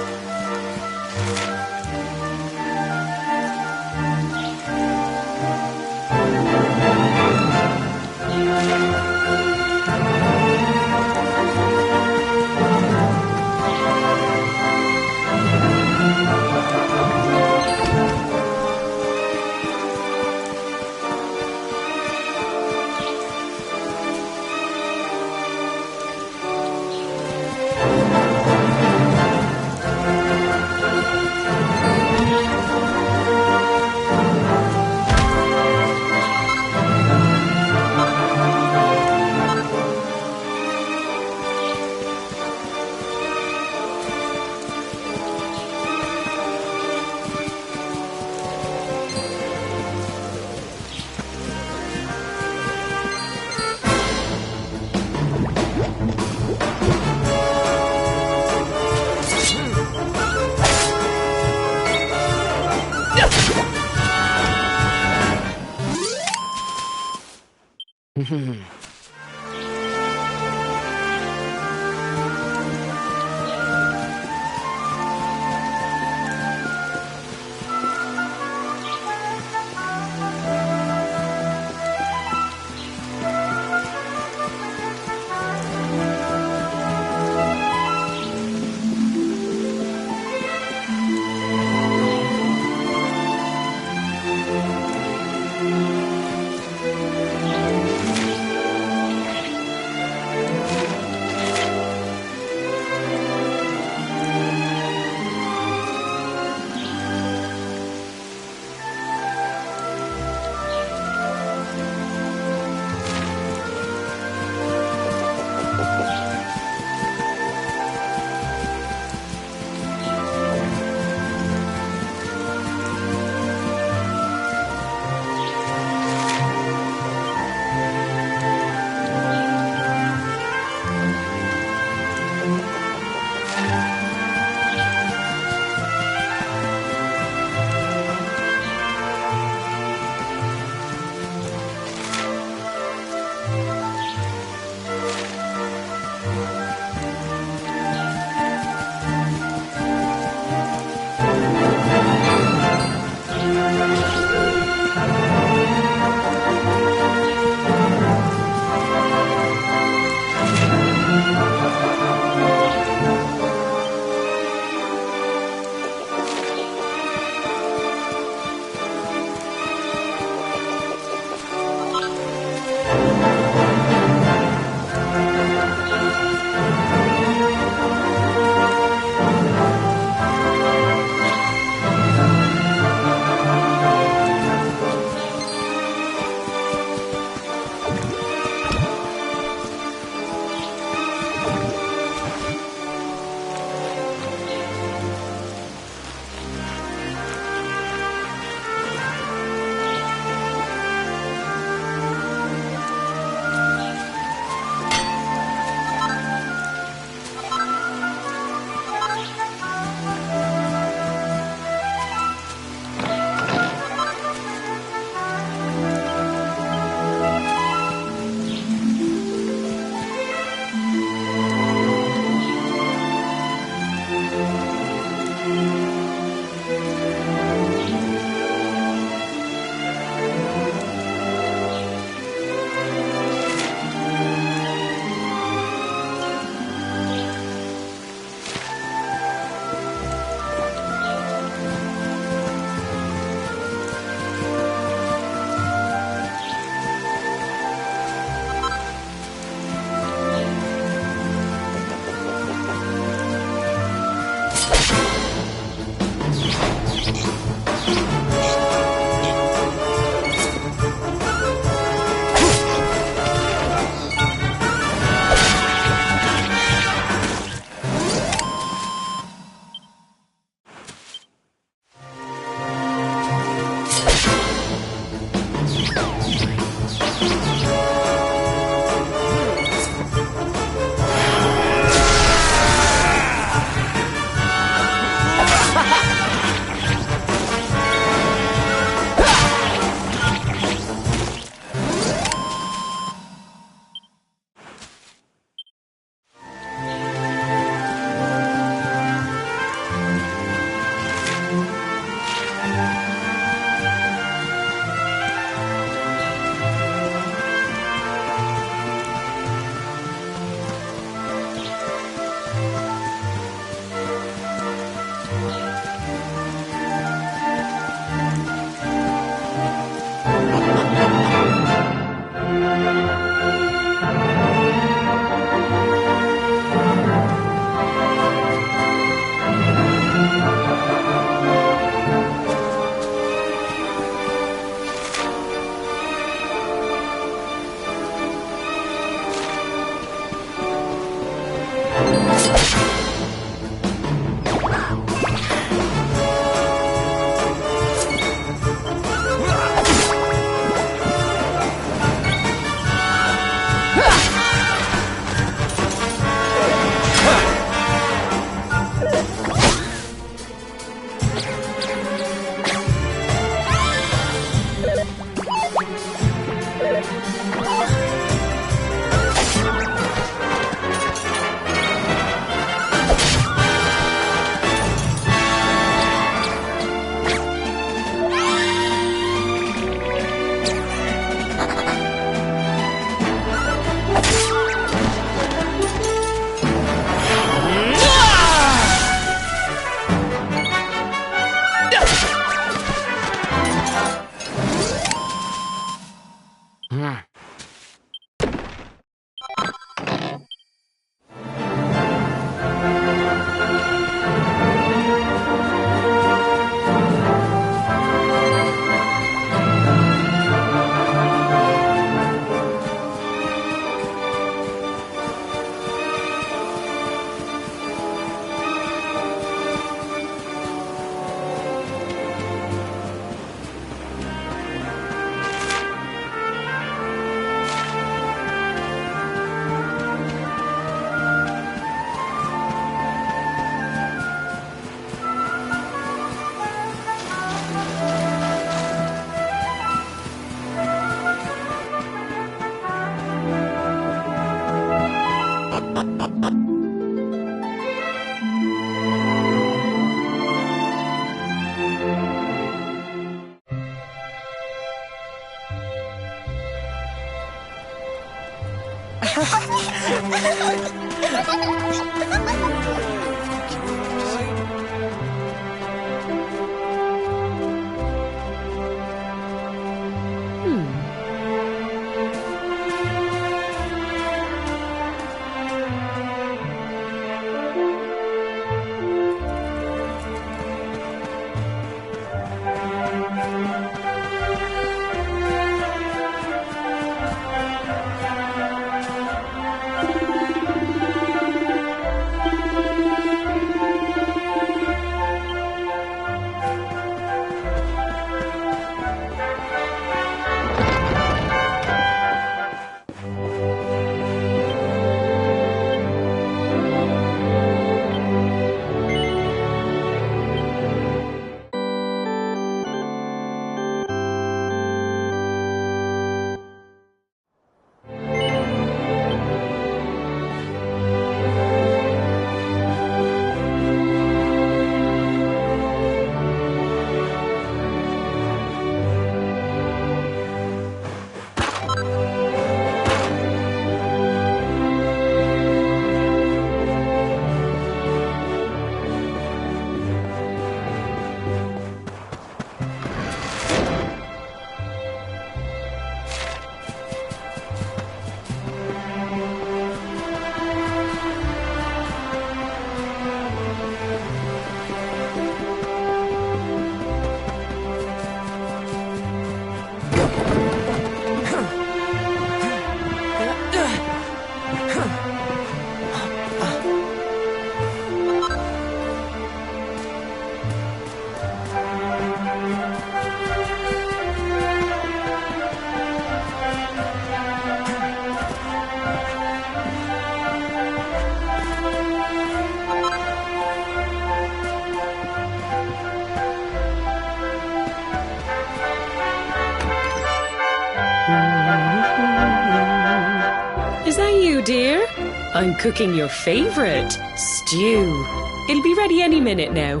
Is that you, dear? I'm cooking your favourite, stew. It'll be ready any minute now.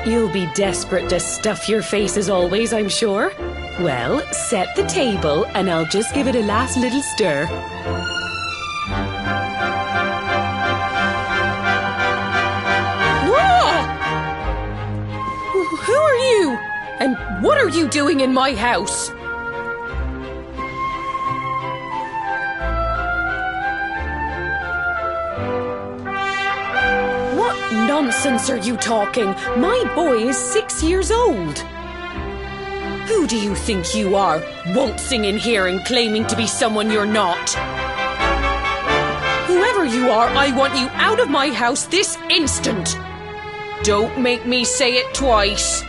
You'll be desperate to stuff your face as always, I'm sure. Well, set the table and I'll just give it a last little stir. Who are you? And what are you doing in my house? What nonsense are you talking? My boy is 6 years old. Who do you think you are, waltzing in here and claiming to be someone you're not? Whoever you are, I want you out of my house this instant. Don't make me say it twice.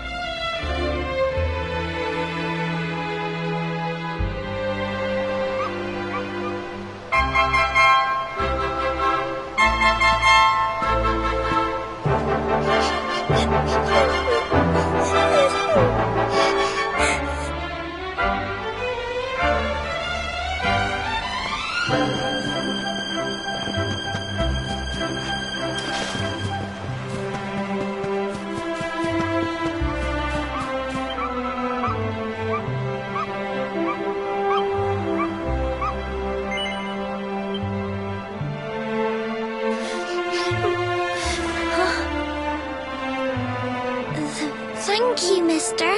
Thank you, mister.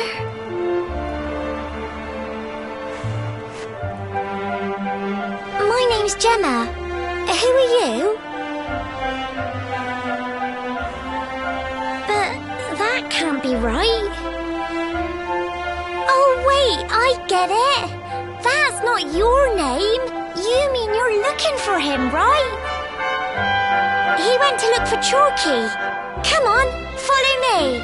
My name's Gemma. Who are you? But that can't be right. Oh, wait, I get it. That's not your name. You mean you're looking for him, right? He went to look for Chalky. Come on, follow me.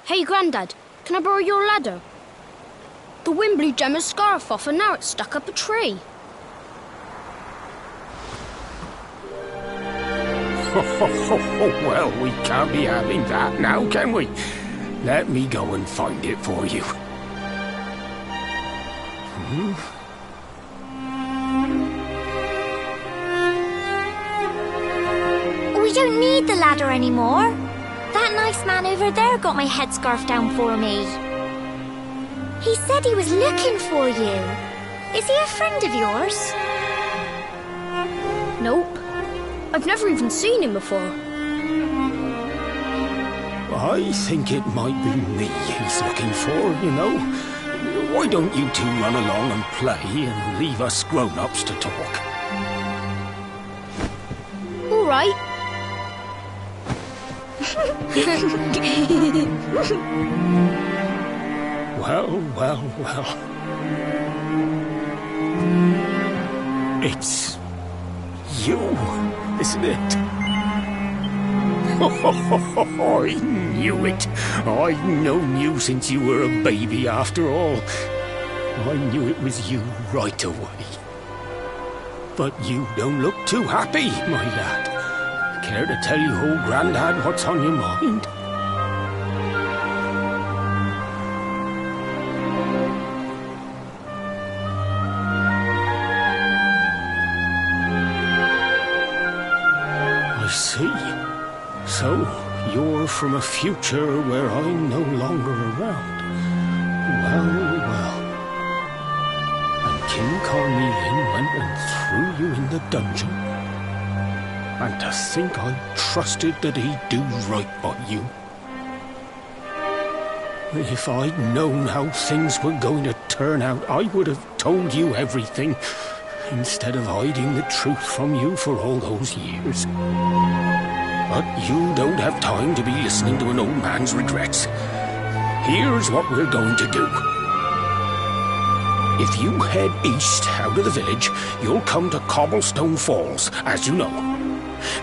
Hey, Grandad, can I borrow your ladder? The wind blew Gemma's scarf off and now it's stuck up a tree. Well, we can't be having that now, can we? Let me go and find it for you. We don't need the ladder anymore. That nice man over there got my headscarf down for me. He said he was looking for you. Is he a friend of yours? Nope. I've never even seen him before. I think it might be me he's looking for, you know. Why don't you two run along and play and leave us grown-ups to talk? All right. Well. It's you, isn't it? I knew it. I've known you since you were a baby after all. I knew it was you right away. But you don't look too happy, my lad. Care to tell your old Grandad what's on your mind? I see. So, you're from a future where I'm no longer around. Well. And King Carnelian went and threw you in the dungeon. And to think I trusted that he'd do right by you. If I'd known how things were going to turn out, I would have told you everything, instead of hiding the truth from you for all those years. But you don't have time to be listening to an old man's regrets. Here's what we're going to do. If you head east out of the village, you'll come to Cobblestone Falls, as you know.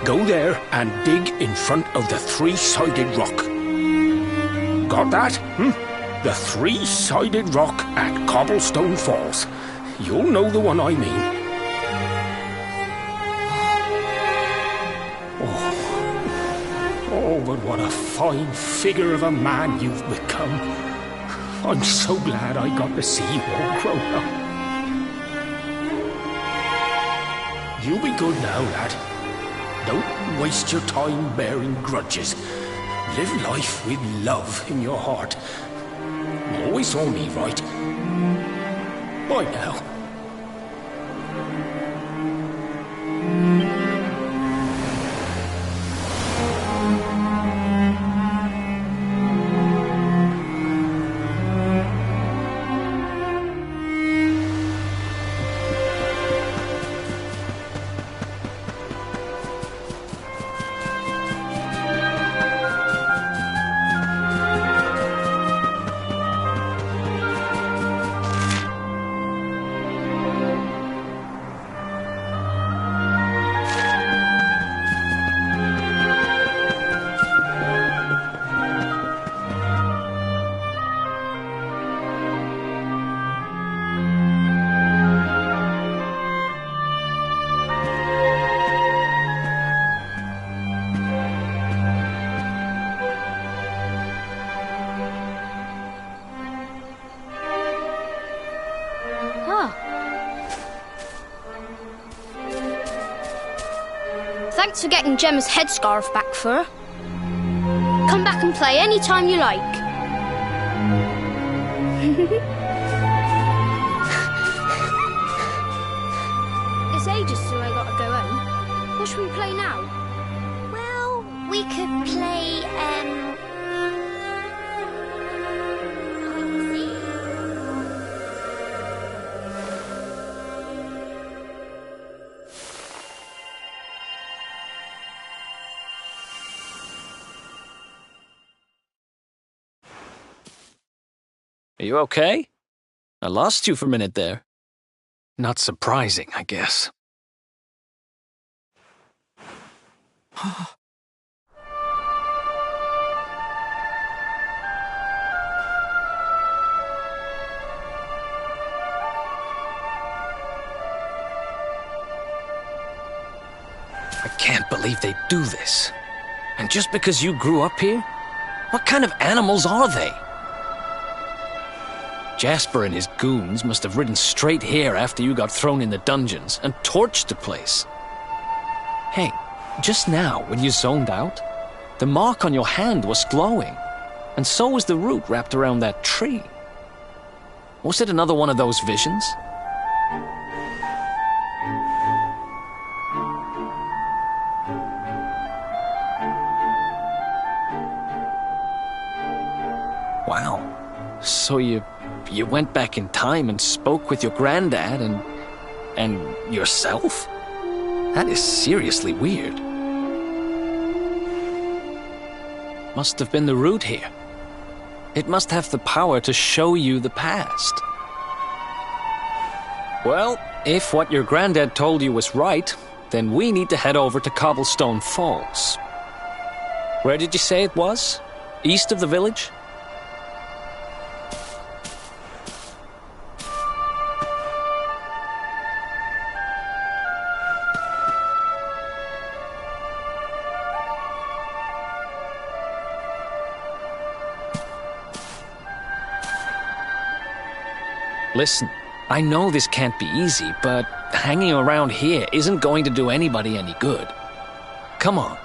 Go there and dig in front of the three-sided rock. Got that? The three-sided rock at Cobblestone Falls. You'll know the one I mean. Oh, but what a fine figure of a man you've become. I'm so glad I got to see you all grown up. You be good now, lad. Don't waste your time bearing grudges. Live life with love in your heart. You always saw me right. Bye now. Thanks for getting Gemma's headscarf back for her. Come back and play any time you like. It's ages till I gotta go home. What should we play now? Well, we could play, Are you okay? I lost you for a minute there. Not surprising, I guess. I can't believe they do this. And just because you grew up here? What kind of animals are they? Jasper and his goons must have ridden straight here after you got thrown in the dungeons and torched the place. Hey, just now, when you zoned out, the mark on your hand was glowing, and so was the root wrapped around that tree. Was it another one of those visions? Wow. So you went back in time and spoke with your granddad and yourself? That is seriously weird. Must have been the root here. It must have the power to show you the past. Well, if what your granddad told you was right, then we need to head over to Cobblestone Falls. Where did you say it was? East of the village? Listen, I know this can't be easy, but hanging around here isn't going to do anybody any good. Come on.